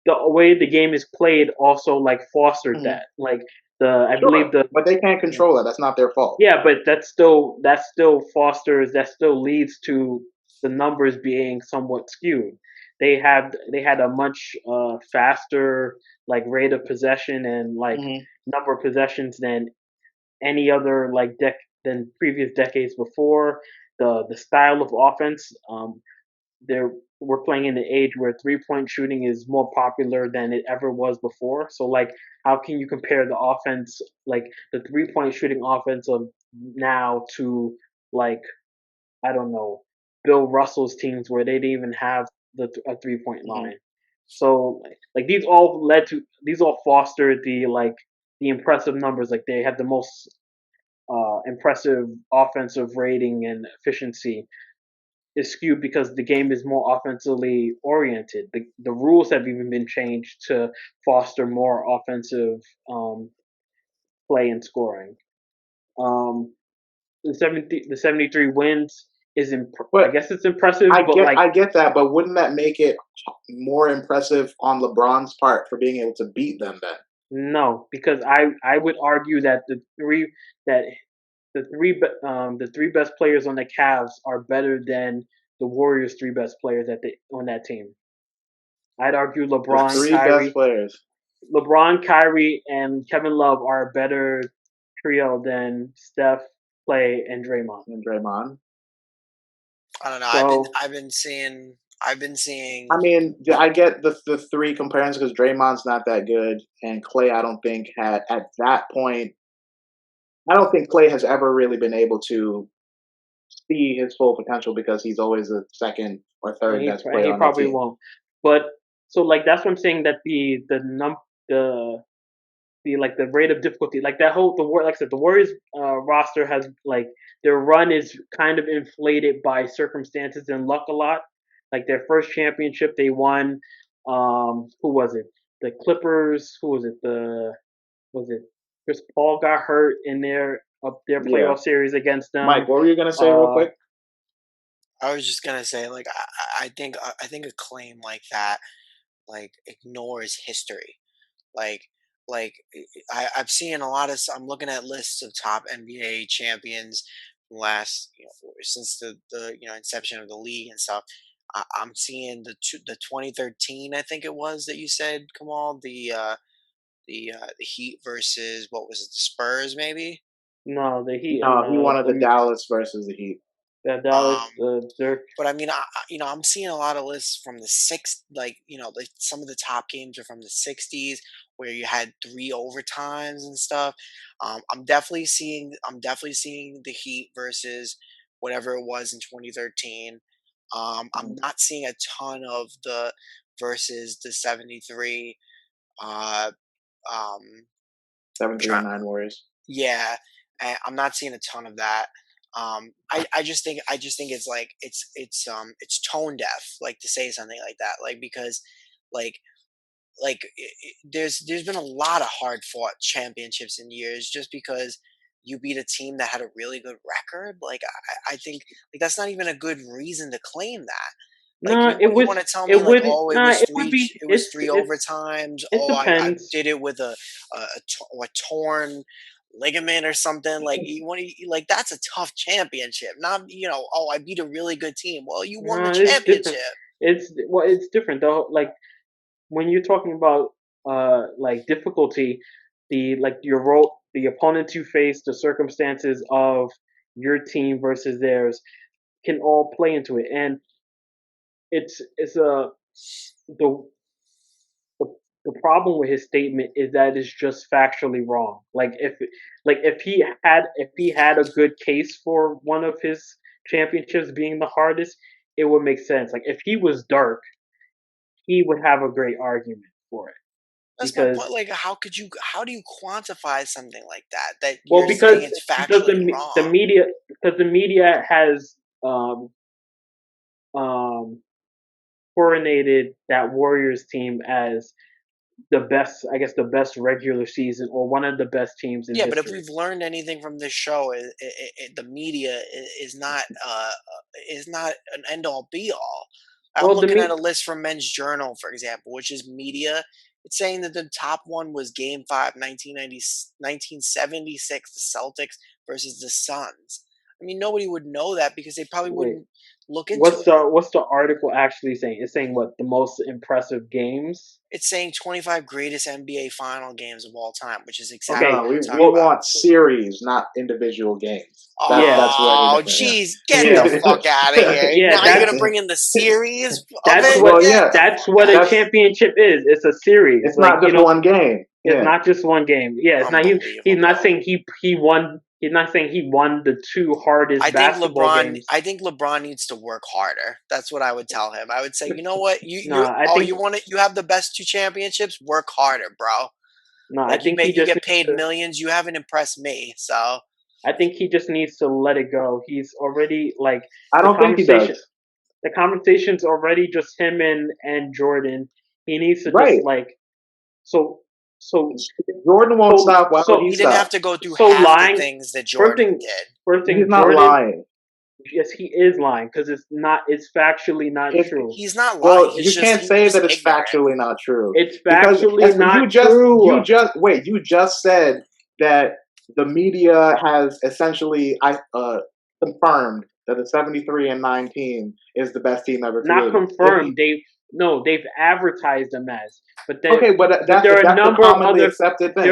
way the game is played also like fostered Mhm. that. Like I believe Sure, but they can't control that. That's not their fault. yeah, but that still fosters that still leads to the numbers being somewhat skewed. They had a much faster like rate of possession and like Hmm. number of possessions than any other than previous decades before. The style of offense, they're we're playing in an age where 3 point shooting is more popular than it ever was before. So like how can you compare the offense like the 3 point shooting offense of now to like I don't know Bill Russell's teams where they didn't even have a 3 point Hmm. line. So like these all fostered the impressive numbers. Like they have the most impressive offensive rating and efficiency is skewed because the game is more offensively oriented. The rules have even been changed to foster more offensive um, play and scoring. Um, the 73 wins I But guess it's impressive, but like I get that. But wouldn't that make it more impressive on LeBron's part for being able to beat them then? no, because I would argue that that the three best players on the Cavs are better than the Warriors' three best players on that team. I'd argue The three best players Kyrie, and Kevin Love are a better trio than Steph, Clay, and Draymond. and Draymond. I don't know. So I've been seeing I mean, I get the three comparisons because Draymond's not that good, and Clay, I don't think had at that point. I don't think Clay has ever really been able to see his full potential because he's always the second or third best and player he on that probably team. won't. But so like that's what I'm saying that the the rate of difficulty like that whole the war like I said the Warriors roster has like their run is kind of inflated by circumstances and luck a lot. like their first championship they won. Who was it? The Clippers. Who was it? The was it Chris Paul got hurt in their Yeah, playoff series against Mike, them. what were you gonna say real Uh, quick? I was just gonna say, like, I think a claim like that, like, ignores history. Like, I've seen a lot of. I'm looking at lists of top NBA champions last, since the inception of the league and stuff. I'm seeing the 2013, I think it was, that you said, Kamal, the Heat versus, what was it, the Spurs, maybe. no, the Heat and No, he wanted the Dallas versus the Heat. the Dallas, Um, Dirk. But I mean, I'm seeing a lot of lists from the like, like some of the top games are from the '60s, where you had three overtimes and stuff. I'm definitely seeing the Heat versus whatever it was in 2013. I'm Mhm. not seeing a ton of the versus the '73. Uh, um, 73 and 9 Warriors. yeah, I'm not seeing a ton of that. I just think it's like it's tone deaf, like, to say something like that, like, because like there's been a lot of hard fought championships in years just because you beat a team that had a really good record. Like, I think, like, that's not even a good reason to claim that. Like, No, you want to tell me, it like, wouldn't. oh, Nah, it would be. it was three overtimes. It Oh, I depends. did it with a torn ligament or something. Like, like, that's a tough championship. Not, oh, I beat a really good team. Well, you won the No, it's championship. different. It's different though. Like when you're talking about like difficulty, your role, the opponents you face, the circumstances of your team versus theirs can all play into it, and it's the the the problem with his statement is that it's just factually wrong. If he had a good case for one of his championships being the hardest, it would make sense. Like if he was dark, he would have a great argument for it That's my point. because Like, how do you quantify something like that? That well you're saying because it's because factually the wrong. media because the media has um um coronated that Warriors team as the best, I guess, the best regular season or one of the best teams in Yeah, but if history. we've learned anything from this show, the media is not an end all be all. I'm Well, looking at a list from Men's Journal, for example, which is media. It's saying that the top one was Game 5, 1976, the Celtics versus the Suns. I mean, nobody would know that because they probably wait, wouldn't look into it. what's the article actually saying? It's saying what the most impressive games. It's saying 25 greatest NBA final games of all time, which is exactly Okay, No, what we're we talking well, about. want series, not individual games. yeah, That's where the Oh, difference. yeah, geez, get the yeah, fuck out of here! yeah. Now you're gonna bring in the series of That's it? what Well, Get yeah, the that's fuck what out a of that's here! championship is. It's a series. it's Like not just one game. it's Yeah, not just one game. Yeah, it's not. He's not Unbelievable. saying he won. He's not saying he won the two hardest basketball games. I think LeBron needs to work harder. That's what I would tell him. I would say, you know what? Nah, I You think want it, you have the best two championships, work harder, bro. no, I Like, think he you just get needs paid to. millions, you haven't impressed me. So, I think he just needs to let it go. He's already like I the don't think he conversation. does. The conversation's already just him and Jordan. He needs to just Right. like so so Jordan won't stop. Why would so he he didn't have stop? to go through so half the lying. things that First Jordan thing, did. first He's thing, not Jordan. lying. Yes, he is lying because it's not. It's factually not If true. He's not lying. Well, you can't He's say just that it's ignorant. factually not true It's because factually not true. you just said that the media has essentially confirmed that the 73 and 9 team is the best team ever Not created. If confirmed. They've advertised them as, okay, but but there are a that's the number of commonly other accepted thing.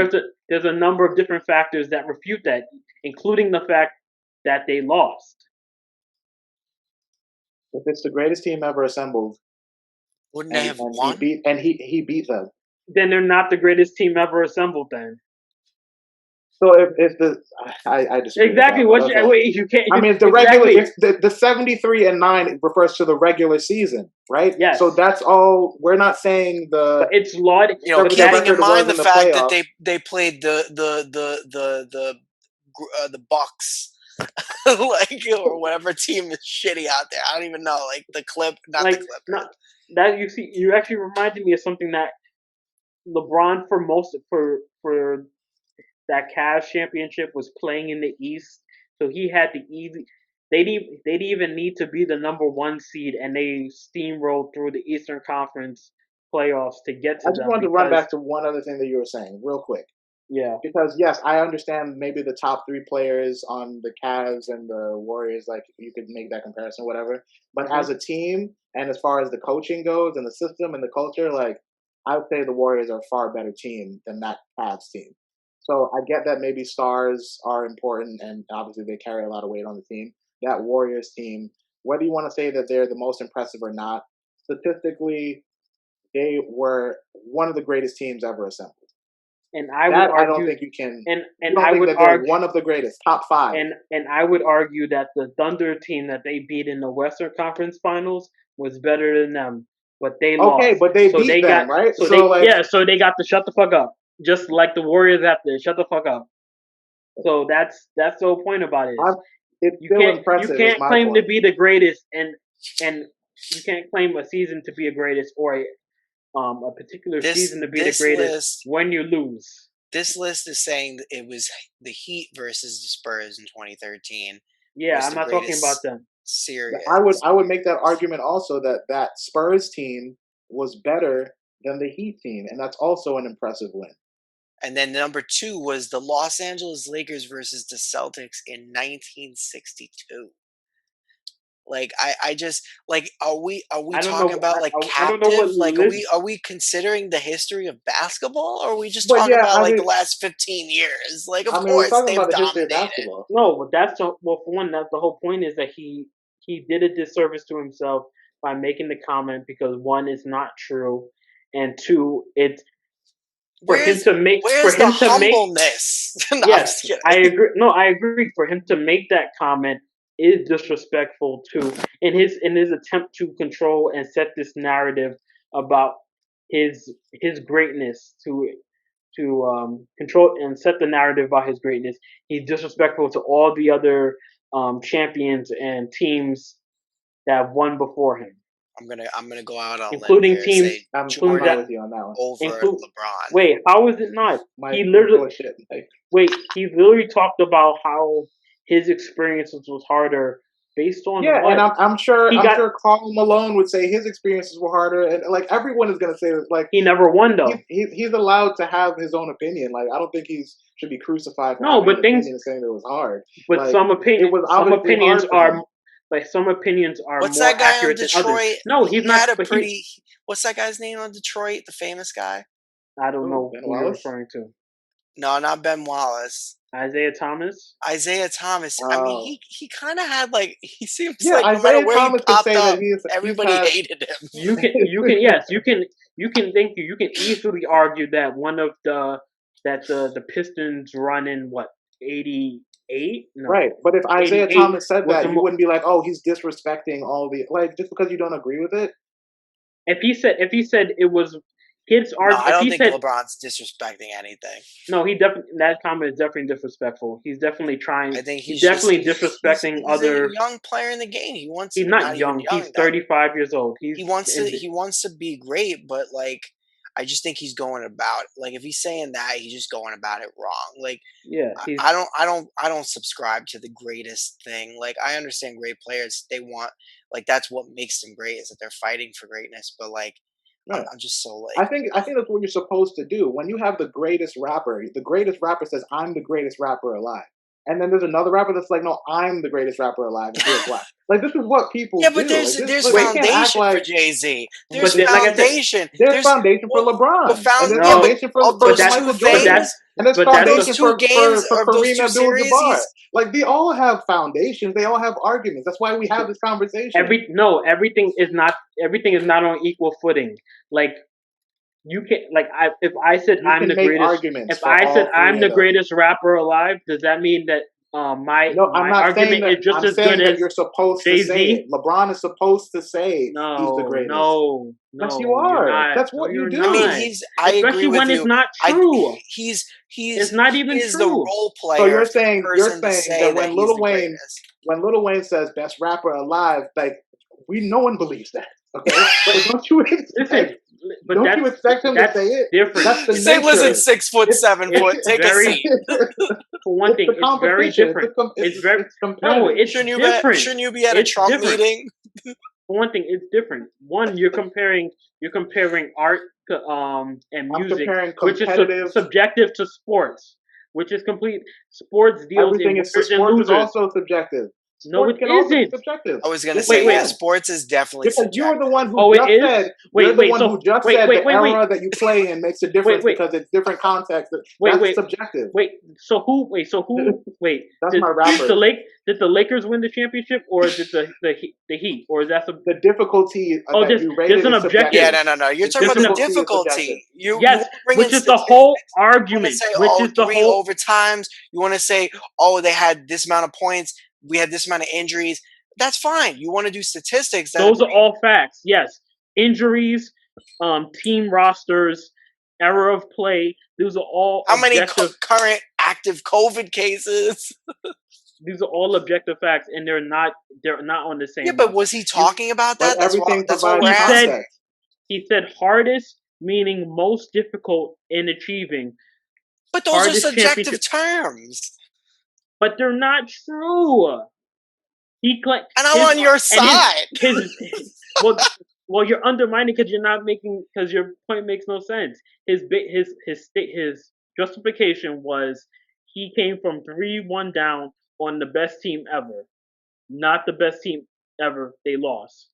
there's a number of different factors that refute that, including the fact that they lost. If it's the greatest team ever assembled, Wouldn't they have he won? beat he beat them. Then they're not the greatest team ever assembled. Then So if the I disagree with exactly that, but what okay. wait you can't I mean, if the regular, exactly if the 73 and 9 refers to the regular season, right? So yes, that's all. We're not saying but it's laud whatever but the Keeping that's in record was mind the in the fact that playoffs. they played the Bucks. like or whatever team is shitty out there. I don't even know. Like the not the Like Clippers. not that you see, you actually reminded me of something that LeBron for that Cavs championship was playing in the East, so he had the easy. They didn't even need to be the number one seed, and they steamrolled through the Eastern Conference playoffs to get I to just them wanted to run because back to one other thing that you were saying real quick. yeah, Because yes, I understand maybe the top three players on the Cavs and the Warriors, like you could make that comparison, whatever. But uh-huh. as a team, and as far as the coaching goes, and the system and the culture, like I would say the Warriors are a far better team than that Cavs team. So I get that maybe stars are important, and obviously they carry a lot of weight on the team. That Warriors team, whether you want to say that they're the most impressive or not, statistically, they were one of the greatest teams ever assembled. And I would That I don't argue, think you can. You and don't I think would that they're argue, one of the greatest, top five. and I would argue that the Thunder team that they beat in the Western Conference Finals was better than them, but they Okay, lost. but they beat them, right? So like, So they got to shut the fuck up, just like the Warriors have to shut the fuck up. So that's the whole point about it I'm, is it's still you impressive. Is can't my claim to point. be the greatest and you can't claim a season to be a greatest or a particular This season to be the this greatest list when you lose. this list is saying that it was the Heat versus the Spurs in 2013 Yeah, was I'm the not talking about greatest them. series. I would make that argument also that that Spurs team was better than the Heat team, and that's also an impressive win. And then number 2 was the Los Angeles Lakers versus the Celtics in 1962. Like I just like are we I don't know. talking about like I don't know what captive? Like list. are we considering the history of basketball or are we just But talking yeah, about like the last 15 years? Like of we're course talking they've about the history of dominated. basketball. No, but well for one, that's the whole point is that he did a disservice to himself by making the comment because one is not true, and two, it's Where's for where's the him to make humbleness? No, I'm yes, just I kidding. agree. No, I agree. For him to make that comment is disrespectful to in his attempt to control and set this narrative about his greatness to control and set the narrative about his greatness. He's disrespectful to all the other champions and teams that have won before him, I'm gonna go out on a limb including here and teams say I'm including not that with Jordan you on that one. over include. LeBron. Wait, how is it not? My He you're full literally of shit. Like, wait. He literally talked about how his experiences was harder based on yeah, and what he I'm got. sure Carl Malone would say his experiences were harder, and like everyone is gonna say this. Like He never won though. he's allowed to have his own opinion. Like I don't think he should be crucified for No, having an but things. opinion and saying that it was hard. But Like it was some obviously opinions hard for are him. like some opinions are What's more that guy on accurate than others. Detroit? No, he's He not. had a But he, pretty what's that guy's name on Detroit? The famous guy? I don't Oh, know Ben who you're Wallace. referring to. No, not Ben Wallace. Isaiah Thomas. Isaiah Thomas. I mean, Oh, he kind of had like he seems yeah, like no matter Isaiah where he Thomas could popped say that up, he's everybody had. hated him. You can think you can easily argue that one of the Pistons run in what 88 no Right, but if Isaiah 88 Thomas said was the that, you wouldn't be like, "Oh, he's disrespecting all the like." Just because you don't agree with it, if he said it was his No, arg I if don't he think said LeBron's disrespecting anything. no he definitely that comment is definitely disrespectful. He's definitely trying. I think He's he's just definitely disrespecting he's a other. young player in the game. He wants He's not not even young. young He's that 35 years old. He's in the, he wants to be great, but like I just think he's going about like if he's saying that, he's just going about it wrong. Like yeah. I don't subscribe to the greatest thing. Like I understand great players, they want like that's what makes them great is that they're fighting for greatness. But like right? I'm just so like I think that's what you're supposed to do. When you have the greatest rapper says, "I'm the greatest rapper alive," and then there's another rapper that's like, "No, I'm the greatest rapper alive," and here's why. Like this is what people yeah, but do. Like this, there's like, you can't act foundation for like Jay Z. There's But like I said, foundation. there's There's foundation for well, but LeBron, and found there's yeah, but foundation of but those for that's two Michael but Jordan, that's things, and there's but that's those the foundation two games for or those Kareem two series, Abdul-Jabbar. he's Like they all have foundations. They all have arguments. That's why we have this conversation. everything is not on equal footing. Like you can like if I said You I'm can the make greatest arguments if for I said all I'm three of the those. greatest rapper alive, does that mean that No, I'm my not saying argument that. is just I'm as good saying that as you're supposed to Jay say it. Z. LeBron is supposed to say he's the No, greatest. no, Yes, you no, you're are. not. That's No, what you you're I mean, do. not. he's. I agree Especially with when it's you. not I true. It's not he even is the true. role So player for the you're person to saying say that that he's the greatest. When Lil Wayne says best rapper alive, like no one believes that. Okay, But but listen, but don't you expect him to that's say it? different. That's the Say, listen, nature. 6 foot, It's 7 foot, It's take a very, seat. for one it's thing, the it's very competition. different. It's very It's no, competitive. it's different. Shouldn't you be at a It's Trump different. meeting? For one thing, it's different. One, you're comparing art to, and I'm music, comparing which is competitive. subjective to sports, which is complete. Sports deals in Everything is winners and sports is losers. also subjective. No, Sports it can also be isn't. subjective. I was gonna Yes, it say, Wait, yeah, wait. can. sports is definitely Because you're the subjective. one who Oh, it just is. said you're the one who just said the Wait, era that you play in makes a difference wait, because it's different context. wait, That's wait, subjective. wait. So who? Wait, That's did my did rapper. did the Lakers win the championship, or did the Heat, or is that some? The difficulty Oh, that you there's rated an is objective. Yeah, subjective. no. You're The talking There's about an the difficulty is subjective. difficulty. You yes, want to bring in which is the statistics. whole You want to argument. say, Which oh, is the three whole. overtimes. You want to say, oh, they had this amount of points. We had this amount of injuries. That's fine. You want to do statistics. That's Those are great. all facts. Yes, injuries, team rosters, era of play. These are all How many objective. current active COVID cases? These are all objective facts, and they're not. They're not on the Yeah, same but level. was he You. talking about But that? everything That's what provides we're He said. asking. context. He said hardest, meaning most difficult in achieving But those are hardest subjective championship, terms. but they're not true. He claimed And I'm his on your and side. his well well you're undermining because you're not making because your point makes no sense. His justification was he came from 3-1 down on the best team ever, not the best team ever. They lost.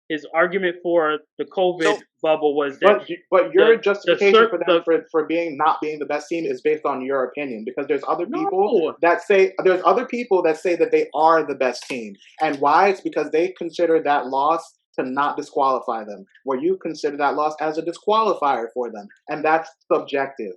His argument for the COVID So bubble was that But your the justification cert for them the for being not being the best team is based on your opinion because there's other people no that say that they are the best team. And why? It's because they consider that loss to not disqualify them, where you consider that loss as a disqualifier for them. And that's subjective.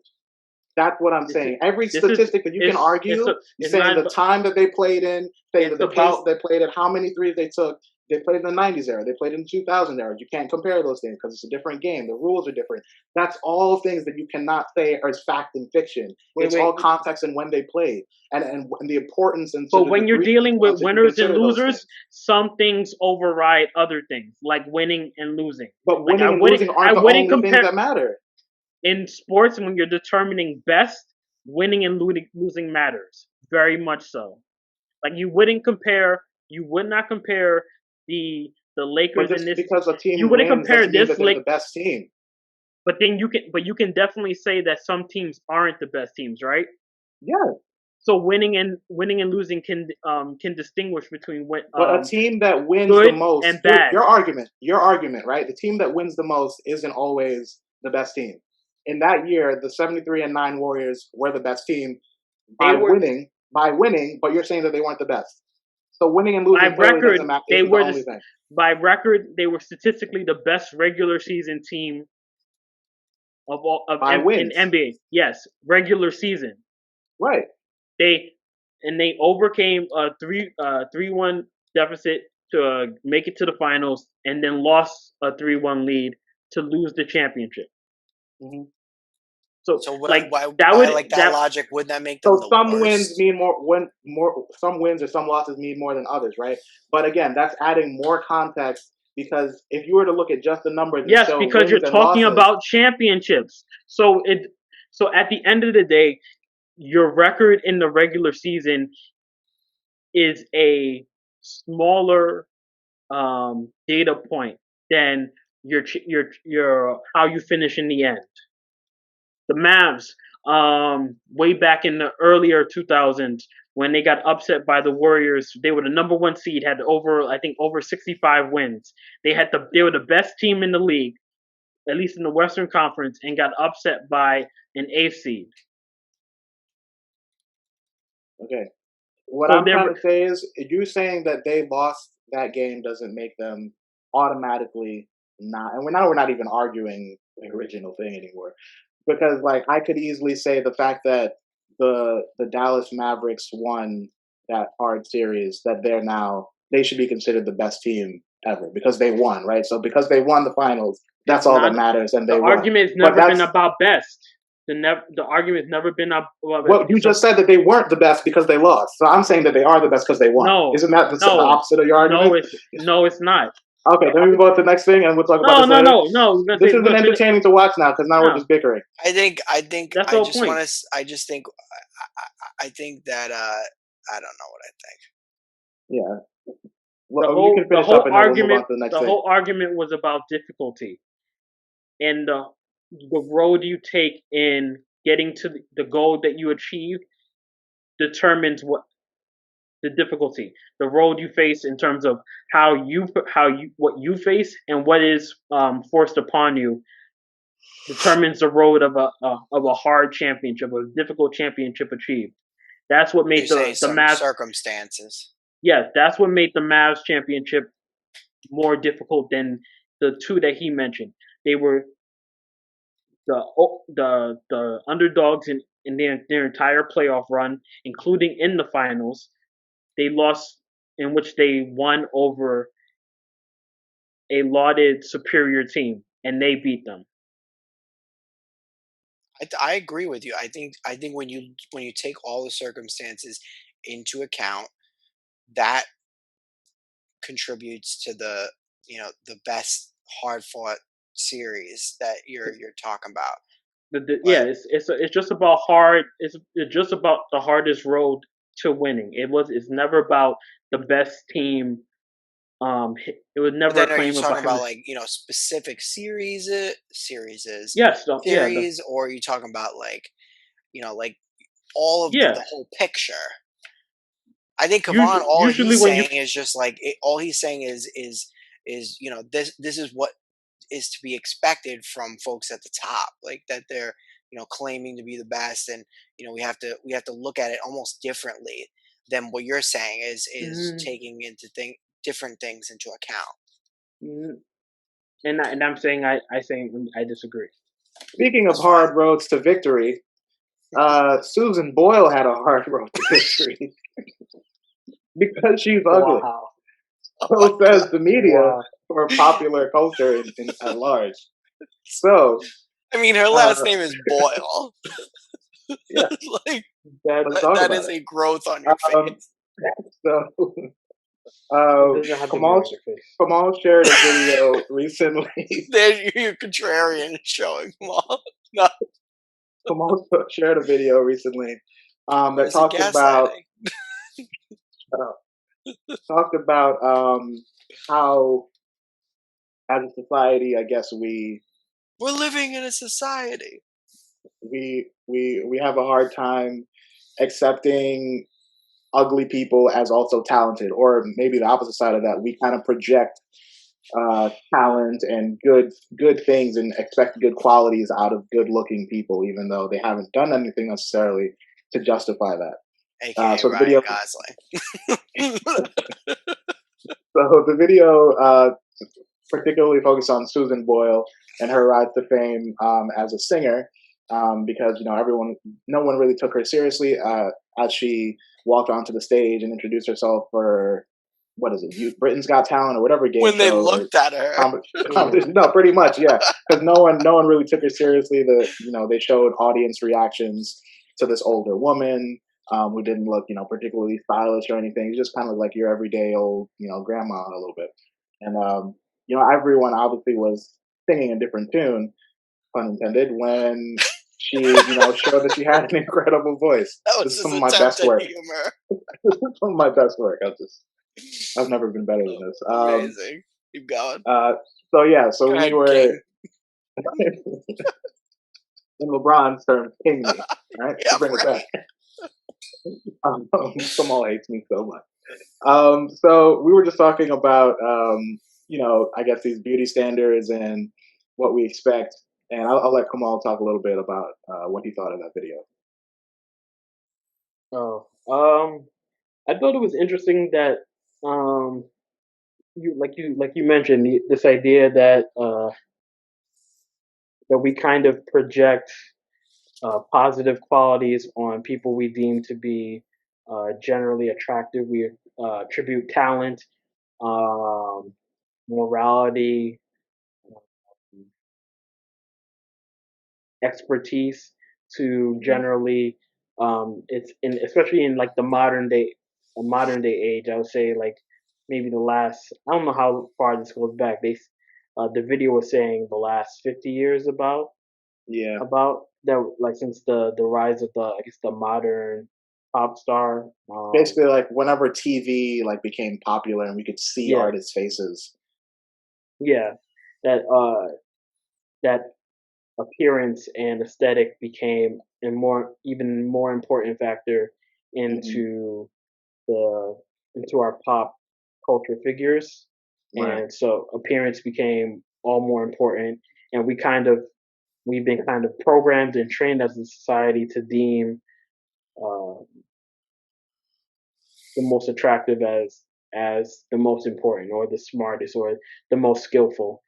That's what I'm this is saying. Every this is statistic that you can argue, it's saying not the time that they played in, saying that it's the pace that about they played at, how many threes they took. They played in the 90s era. They played in the 2000 era. You can't compare those things because it's a different game. The rules are different. That's all things that you cannot say are fact and fiction. wait It's wait all context and when they played and the importance and to but the when you're degree dealing with that you winners and consider those losers, things. some things override other things, like winning and losing. But Like winning and losing I aren't the wouldn't only things compare that matter. in sports when you're determining best. Winning and losing matters very much so. Like you would not compare the But Lakers in just this. because a You team wouldn't wins compare doesn't mean this that they're the Lake, best team. but you can definitely say that some teams aren't the best teams, right? Yeah. So winning and losing can distinguish between But a team that wins the good most, and bad. your argument, right? The team that wins the most isn't always the best team. In that year, the 73-9 Warriors were the best team They were by winning, but you're saying that they weren't the best. So winning and by losing clearly record doesn't matter. they Isn't the were only thing. by record they were statistically the best regular season team of all By in wins. NBA. Yes, regular season. Right. They they overcame a 3-1 deficit to make it to the finals, and then lost a 3-1 lead to lose the championship. Mm-hmm. So So like why that by would like that that logic wouldn't that make them So the some wins worst? mean more some wins or some losses mean more than others, right? But again, that's adding more context because if you were to look at just the numbers and yes, show because you're wins and talking losses, about championships. So at the end of the day, your record in the regular season is a smaller data point than your how you finish in the end. The Mavs, way back in the earlier 2000s, when they got upset by the Warriors, they were the number one seed, had over 65 wins. They were the best team in the league, at least in the Western Conference, and got upset by an eighth seed. okay. What So I'm they're trying to say is, you saying that they lost that game doesn't make them automatically not. And we're not even arguing the original thing anymore, because like I could easily say the fact that the Dallas Mavericks won that hard series, that they should be considered the best team ever because they won, right? So because they won the finals, It's that's all that not matters, and the they won. argument's But never been that's about best. The argument's never been about well, you so just said that they weren't the best because they lost. So I'm saying that they are the best because they won. no, Isn't that the no, opposite of your no, argument? it's not. Okay, The then we move on to the next thing, and we'll talk about no, this no, later. no, no. This has been entertaining to watch now because now we're No, just bickering. that's the I whole just want point. to. I think that I don't know what I think. Yeah. The Well, you can the finish up, whole and then we'll move on argument to the next the thing. whole argument was about difficulty and the road you take in getting to the goal that you achieve determines the difficulty, the road you face in terms of how you what you face and what is forced upon you determines the road of a hard championship, of a difficult championship achieved. That's what You're made saying the some Mavs. circumstances. Yes, that's what made the Mavs championship more difficult than the two that he mentioned. They were the underdogs in their entire playoff run, including in the finals. They lost in which they won over a lauded superior team, and they beat them. I agree with you. I think when you take all the circumstances into account, that contributes to the the best hard fought series that you're talking about. Yeah, But it's just about hard. It's just about the hardest road to winning. It's never about the best team. It was but never then a are you claim talking about him. about like specific Yes, yeah, series, or are you talking about like like all of yeah. the whole picture? I think Kavan, all Usually he's when you saying is just like all he's saying is this is what is to be expected from folks at the top, like that they're claiming to be the best, and we have to look at it almost differently than what you're saying is mm, taking into different things into account. mm, and I'm saying I disagree. Speaking of That's fine. hard roads to victory, Susan Boyle had a hard road to victory because she's ugly. Wow, Oh my So says god. the media wow. or popular culture at large. So, I mean, her uh, last name is Boyle. yeah, Like That let's talk that about is it. a growth on your Um, face. so, it doesn't have to be Kamal, on your face. Kamal shared a video recently. There's your contrarian showing them all. No, Kamal shared a video recently that is it gaslighting? uh, talked about how, as a society, I guess We're living in a society. we have a hard time accepting ugly people as also talented, or maybe the opposite side of that. We kind of project talent and good things and expect good qualities out of good looking people, even though they haven't done anything necessarily to justify that. AKA So the Ryan video, Gosling. so the video particularly focused on Susan Boyle and her rise to fame as a singer, because no one really took her seriously as she walked onto the stage and introduced herself for what is it, Britain's Got Talent or whatever game When they show or looked at her. competition. No, pretty much, yeah, because no one really took her seriously. They showed audience reactions to this older woman. Who didn't look, particularly stylish or anything. Just kind of like your everyday old, grandma a little bit. And everyone obviously was singing a different tune, pun intended, when she, showed that she had an incredible voice. That This was is his some of my attempt best at work. humor. Some of my best work. I've never been better than this. Amazing. Keep going. So yeah, so Go we ahead, were King. in LeBron's terms, king me, right? Yeah, To bring it right. back. Kamal hates me so much. So we were just talking about, I guess these beauty standards and what we expect. And I'll let Kamal talk a little bit about what he thought of that video. Oh, I thought it was interesting that um, you mentioned this idea that that we kind of project positive qualities on people we deem to be generally attractive. We attribute talent, um, morality, expertise to Hmm. generally it's in especially in like the modern day age. I would say like maybe the last, I don't know how far this goes back. The video was saying the last 50 years Yeah. about that, like since the rise of the, I guess, the modern pop star. Basically, like whenever TV like became popular and we could see Yeah, artists' faces. yeah, that that appearance and aesthetic became a more even more important factor Hmm. into the into our pop culture figures, Right. and so appearance became all more important, and we've been kind of programmed and trained as a society to deem uh, the most attractive as the most important or the smartest or the most skillful.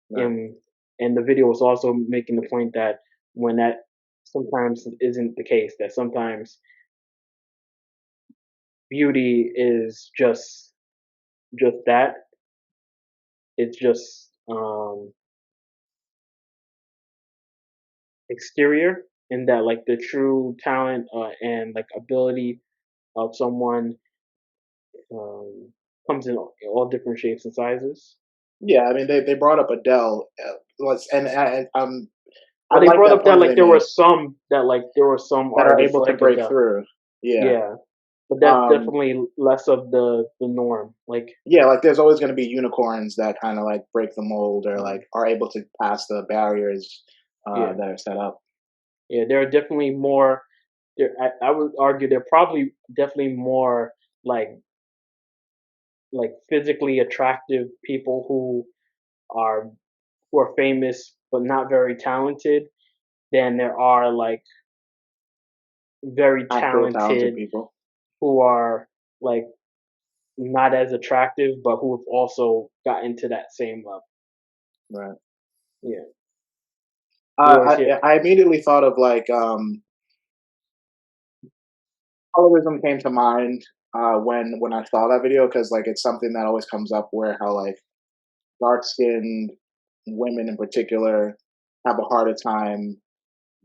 Right. And and the video was also making the point that when that sometimes isn't the case, that sometimes beauty is just that. It's just exterior, and that like the true talent and like ability of someone um, comes in all different shapes and sizes. Yeah. I mean, they brought up Adele. I They like brought that up that point that like they made there were some that are artists able to like break Adele. through. Yeah. Yeah, but that's Um, definitely less of the norm. Like, yeah, like there's always going to be unicorns that kind of like break the mold or mhm, like are able to pass the barriers yeah, that are set up. yeah, there are definitely more. I would argue there are probably definitely more like like physically attractive people are who are famous but not very talented than there are like very Actual talented talented people. who are like not as attractive but who have also gotten to that same level. Right. Yeah. Whereas yeah. I immediately thought of like colorism came to mind when I saw that video because like it's something that always comes up where how like dark skinned women in particular have a harder time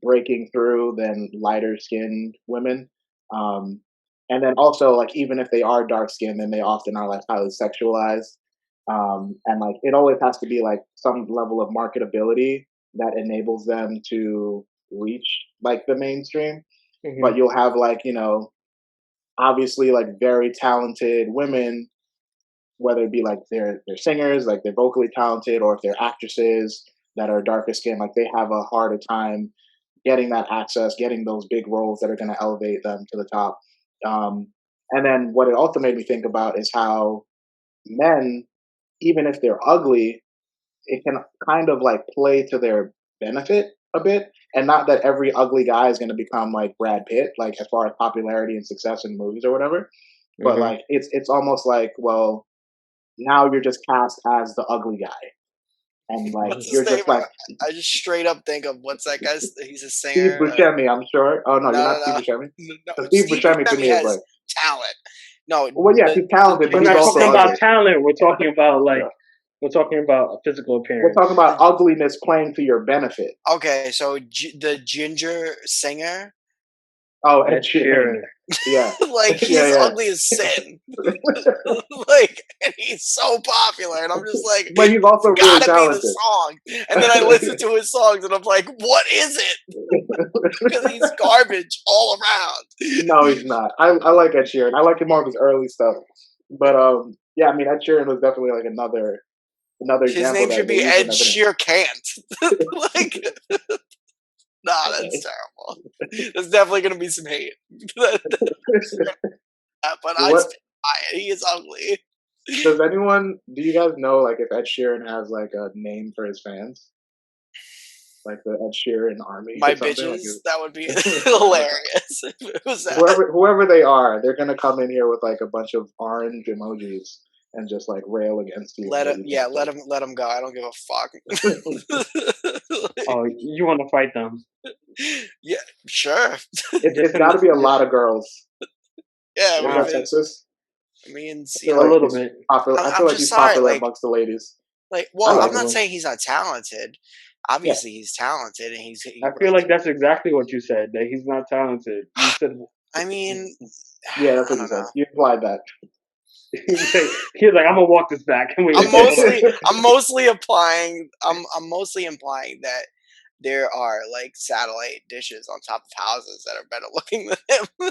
breaking through than lighter skinned women. Um, and then also like even if they are dark skinned, then they often are like highly sexualized. And like it always has to be like some level of marketability that enables them to reach like the mainstream. But Hmm. you'll have like, you know, obviously like very talented women, whether it be like they're singers, like they're vocally talented, or if they're actresses that are darker skin, like they have a harder time getting that access, getting those big roles that are going to elevate them to the top. Um, and then what it also made me think about is how men, even if they're ugly, it can kind of like play to their benefit a bit. And not that every ugly guy is going to become like Brad Pitt, like as far as popularity and success in movies or whatever. But Hmm. like it's almost like, well, now you're just cast as the ugly guy, and like What's his you're name? just like I just straight up think of what's that guy's? He's a Steve singer. Buscemi. I'm sure. Oh no, No, you're no, not Steve no, Buscemi. no. So Steve Steve Buscemi to Buscemi me is has like, talent. No, well, yes, he's the talented, but We're he's ginger not also talking singer, about ugly. talent. no, We're talking about a physical We're talking appearance. about the ugliness playing to your benefit. okay, so the ginger singer, Oh, Ed Ed Sheeran. Sheeran. Yeah, like he's yeah, ugly as sin. yeah. Like, and he's so popular, and I'm just like, But he's it's also really gotta be the talented. song. And then I listen to his songs, and I'm like, what is it? Because he's garbage all around. No, he's not. I like Ed Sheeran. I like him more of his early stuff. But yeah, I mean Ed Sheeran was definitely like another His example name should that they be use in Ed evidence. Sheer Can't. Like, nah, that's Okay. terrible. There's definitely gonna be some hate. But I What stand by it. He is ugly. does anyone do you guys know like if Ed Sheeran has like a name for his fans? Like the Ed Sheeran army My or something? Like bitches, that would be his, hilarious if it was that. whoever they are, they're gonna come in here with like a bunch of orange emojis and just like rail against you Let until it, you yeah, can't take let him go. I don't give a fuck. it. Like, Oh, you want to fight them? Yeah, sure. It's Just got to be a lot just of girls. Yeah, Is we've that uh, been. Texas? I mean, I you feel a like know, little he's bit. popular. I feel I'm like just he's sorry. popular amongst the ladies. I Well, like I'm him. not Oh, saying he's not talented. Yeah, Obviously, he's talented, and he I feel writes. like that's exactly what you said. That he's not talented. You said I mean, yeah, that's I what you don't said. know. You implied that. he's like, I'm gonna walk this back. And wait, I'm hold on. mostly, I'm mostly applying. I'm mostly implying that there are like satellite dishes on top of houses that are better looking than him.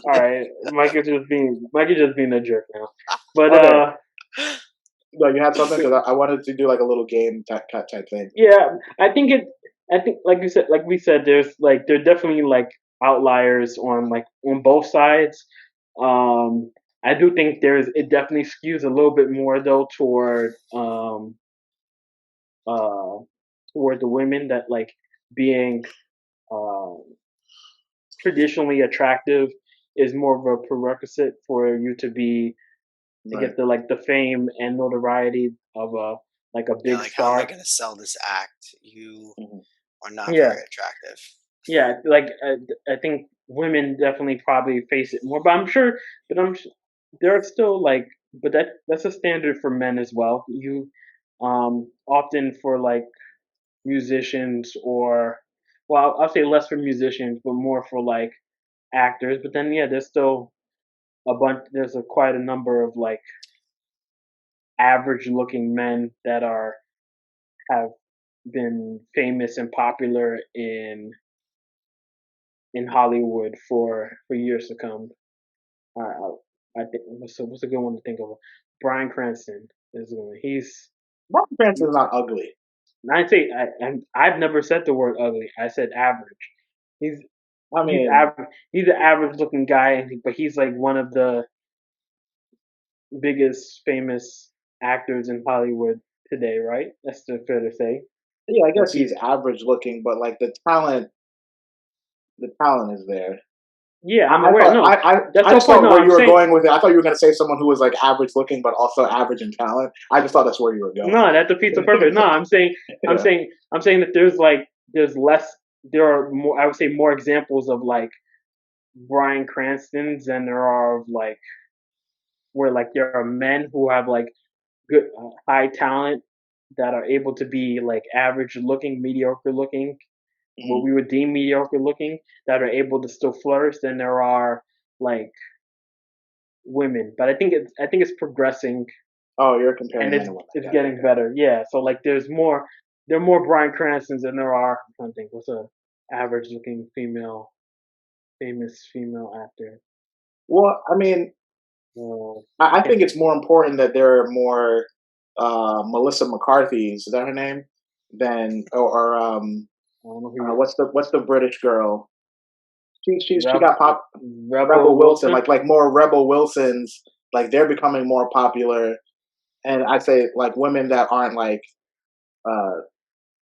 All right, Mike is just being a jerk now. But Okay, no, you had something because I wanted to do like a little game type thing. yeah, I think like you said, like we said, there are definitely like outliers on both sides. Um, I do think it definitely skews a little bit more though uh toward the women that like being um traditionally attractive is more of a prerequisite for you to Right. get the fame and notoriety of a Yeah, big like how am I star. gonna sell this act? You Mhm. are not Yeah, very attractive. yeah. Like I think women definitely probably face it more, but there are still but that's a standard for men as well. You often for like musicians or well, I'll say less for musicians, but more for like actors. But then yeah, there's still a bunch. There's quite a number of like average looking men that are have been famous and popular in Hollywood for years to come. I think what's a good one to think of? Bryan Cranston is one. Mark Cranston's not ugly. I say I've never said the word ugly. I said average. He's I he's mean, average. He's an average looking guy, but he's like one of the biggest famous actors in Hollywood today, right? That's fair to say. yeah, I Like guess he's average looking, but like the talent is there. yeah, I'm I aware. thought No, that's I the just point. thought No, where I'm you were saying going with it. I thought you were going to say someone who was like average looking, but also average in talent. I just thought that's where you were going. no, that defeats the purpose. No, Yeah. I'm saying that there's less. There are more. I would say more examples of like Bryan Cranstons than there are of like where like there are men who have like good high talent that are able to be like average looking, mediocre looking, what Mhm. we would deem mediocre looking, that are able to still flourish than there are like women. But I think it's progressing Oh, you're and comparing men it's and women. it's Got it. getting Okay. better. Yeah. So like there are more Bryan Cranstons than there are I'm trying to think what's a average looking famous female actor. Well, I mean, Well, I can't think think. it's more important that there are more Melissa McCarthy's. Is that her name? Than or I don't know who you what's the British girl? She Reb, got pop. Rebel Rebel Wilson, Wilson. like more Rebel Wilsons, like they're becoming more popular. And I'd say like women that aren't like uh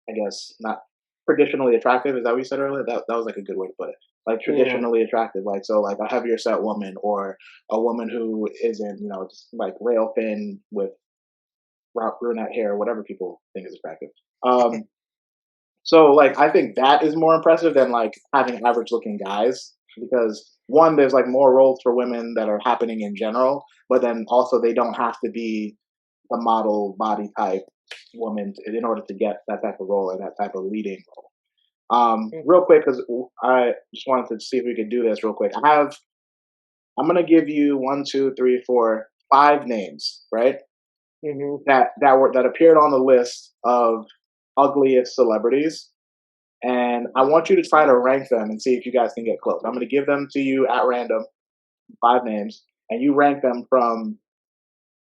I guess not traditionally attractive. Is that what you said earlier? That was like a good way to put it. Like Yeah. traditionally attractive, like so like a heavier set woman or a woman who isn't, just like rail thin with brunette hair, whatever people think is attractive. Um so like I think that is more impressive than like having average looking guys because one, there's like more roles for women that are happening in general, but then also they don't have to be a model body type woman in order to get that type of role or that type of leading role. Real quick, because I just wanted to see if we could do this real quick. I'm gonna give you one, two, three, four, five names, right? Mhm. That appeared on the list of ugliest celebrities, and I want you to try to rank them and see if you guys can get close. I'm gonna give them to you at random, five names, and you rank them from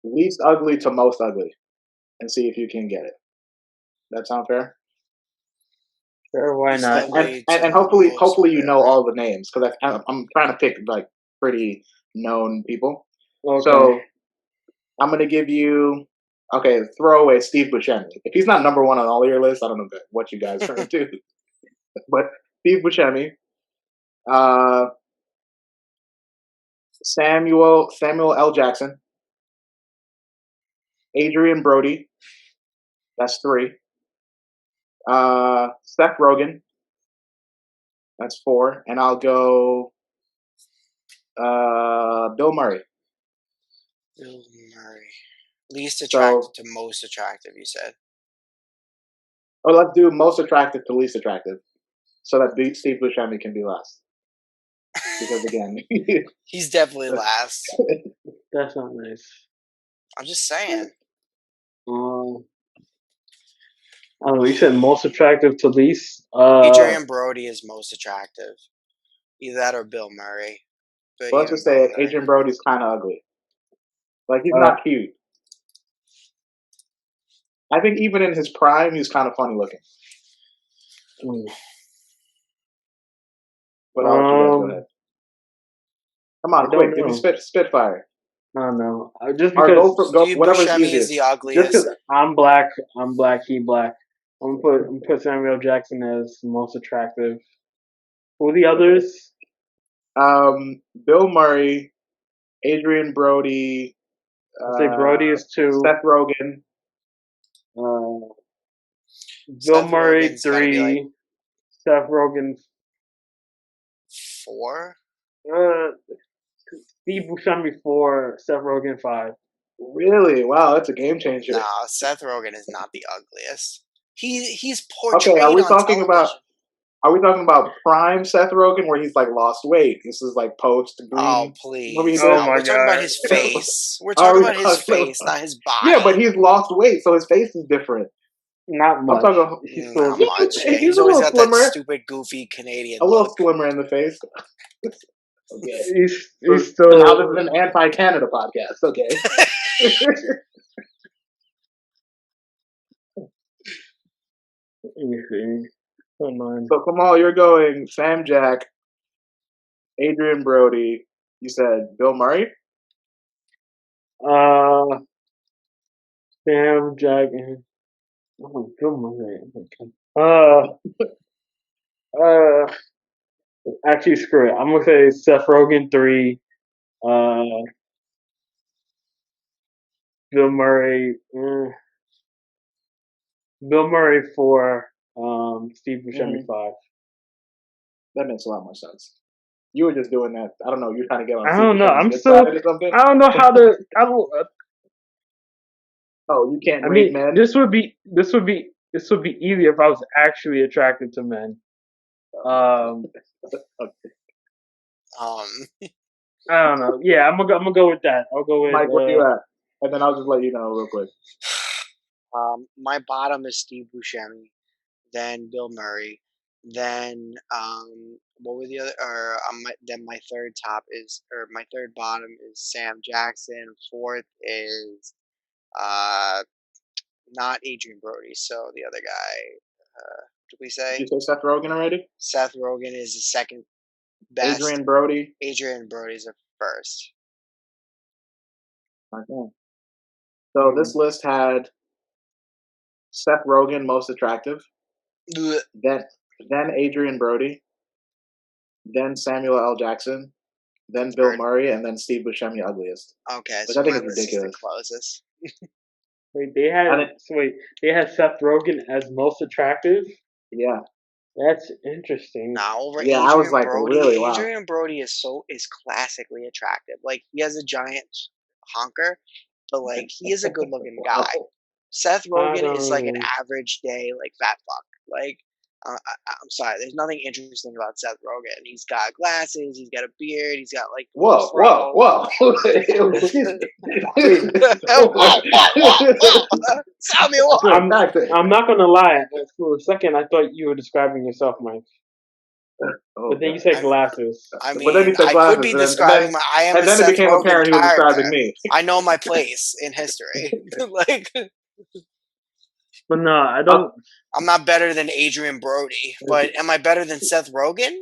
least ugly to most ugly, and see if you can get it. That sound fair? Sure, why Least not? ugly And to most hopefully you know whatever. all the names because I'm trying to pick like pretty known people. Okay. So I'm gonna give you okay. Throw away Steve Buscemi. If he's not number one on all your lists, I don't know what you guys are into. But Steve Buscemi, uh, Samuel L. Jackson, Adrian Brody. That's three. Seth Rogen, That's 4, and I'll go Bill Murray. Bill Murray. Least attractive So, to most attractive, you said. or let's do most attractive to least attractive, so that Steve Buscemi can be last. Because again, He's definitely last. That's not nice. I'm just saying. I don't know. You said most attractive to least. Adrian Brody is most attractive. Either that or Bill Murray. But let's even just Bill say Murray. Adrian Brody's kind of ugly. Like he's Uh, not cute. I think even in his prime, he's kind of funny looking. mm. But I'll let you guys go Um, ahead. Come on, I don't quick, give me know. Spitfire. I don't know. Just Or because go Steve whatever's Buscemi is easiest. the just ugliest. because I'm black, he black. I'm gonna put Samuel Jackson as the most attractive. Who are the others? Bill Murray, Adrian Brody, I say Brody is 2. Seth Rogen. Uh, Bill Seth Murray Rogen's got to be like 3. Seth Rogen. 4. Steve Buscemi 4. Seth Rogen 5. Really? Wow, that's a game changer. Nah, Seth Rogen is not the ugliest. He's Okay, portrayed on television. are we talking about prime Seth Rogen where he's like lost weight? This is like post Oh, green. please. Oh No, my we're talking about god. his face. We're Are talking we about his talking face, not his body. Yeah, but he's lost weight, so his face is different. Not I'm much. talking. He's Not still much. Yeah, He's he's a always little got that slimmer. stupid, goofy Canadian A little look. slimmer in the face. Okay. he's So now this still. is an anti-Canada podcast. Okay. Let me see. Hold on. So Kamal, you're going Sam Jack, Adrian Brody. You said Bill Murray. Sam Jack and oh, Bill Murray. Okay. Actually, screw it. I'm gonna say Seth Rogen 3. Uh, Bill Murray. Bill Murray 4. Steve Buscemi 5. That makes a lot more sense. You were just doing that. I don't know. You're trying to get on I Steve don't know. Buscemi's I'm good still. side or something. I don't know how to. I don't. Oh, you can't I rate mean, men. this would be easier if I was actually attracted to men. Um, I don't know. Yeah, I'm gonna go with that. I'll go with. Mike, where you at? And then I'll just let you know real quick. my bottom is Steve Buscemi, then Bill Murray, then what were the other? Or then my third top is, or my third bottom is Sam Jackson. Fourth is not Adrian Brody, so the other guy. What did we Did say? you say Seth Rogen already? Seth Rogen is the second best. Adrian Brody. Adrian Brody's the first. Okay. So this list had Seth Rogen most attractive, Blech. then Adrian Brody, then Samuel L. Jackson, then Bill Third. Murray, and then Steve Buscemi ugliest. Okay, Which so I think my is list is the ridiculous. closest. Wait, they had Seth Rogen as most attractive. Yeah. That's interesting. Now over Yeah, Adrian I was like, Brody. really? Wow. Adrian Brody is classically attractive. Like he has a giant honker, but like he is a good looking Wow. guy. Seth I Rogen is like an don't. average day like fat fuck. Like I'm sorry, there's nothing interesting about Seth Rogen. He's got glasses, he's got a beard, he's got like a little Whoa. Excuse me. Tell me what. I'm not gonna lie. For a second, I thought you were describing yourself, Mike. Oh, But then you God. said glasses. I But then he mean, said I glasses, could be and describing my. I am and a then it Seth became Rogen apparent he was character. describing me. I know my place in history. Like, But no, I don't. I'm not better than Adrian Brody, but am I better than Seth Rogen?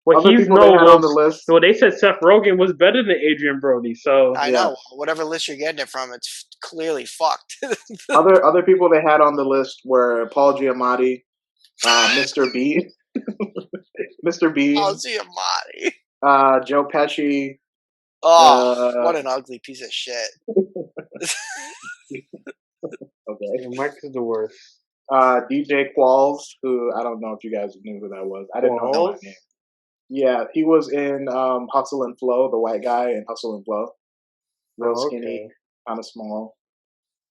Well, Other he's people they no. had on the list. Well, they said Seth Rogen was better than Adrian Brody. So I Yeah. know. Whatever list you're getting it from, it's clearly fucked. Other people they had on the list were Paul Giamatti, Mr. Bean, Mr. Bean, I'll see a Marty. Joe Pesci. Oh, what an ugly piece of shit. Okay. Mike is the worst. DJ Qualls, who I don't know if you guys knew who that was. I didn't know him by Qualls? name. Yeah, he was in Hustle and Flow, the white guy in Hustle and Flow. Real Oh, skinny, okay. kind of small.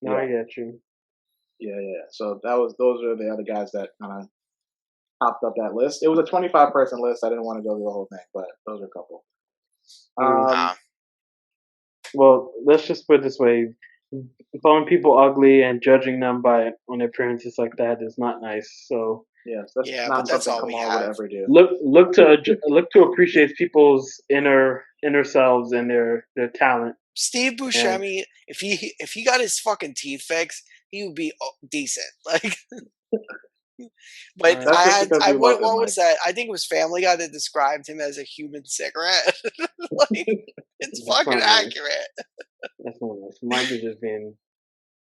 Now Yeah, I get you. yeah. So those are the other guys that kind of topped up that list. It was a 25-person list. I didn't want to go through the whole thing, but those are a couple. Mm. Uh, Well, let's just put it this way: calling people ugly and judging them by on appearances like that is not nice. So Yes, that's yeah, but not that's something all we Kamal would have. ever do. look to appreciate people's inner selves and their talent. Steve And Buscemi, if he got his fucking teeth fixed, he would be decent. Like, but uh, That's just because you love him, what Mike. was that? I think it was Family Guy that described him as a human cigarette. Like, it's that's fucking not nice. accurate. That's not nice. Mike is just being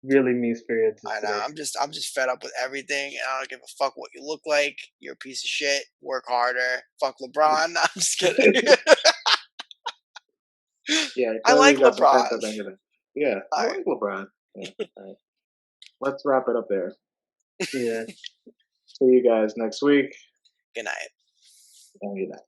really mean spirited I know. today. I'm just fed up with everything. And I don't give a fuck what you look like. You're a piece of shit. Work harder. Fuck LeBron. I'm just kidding. Yeah, I clearly like you got some LeBron. pent up anger. Yeah, All I right. like LeBron. Yeah, all right. Let's wrap it up there. Yeah. See you guys next week. Good night. And good night.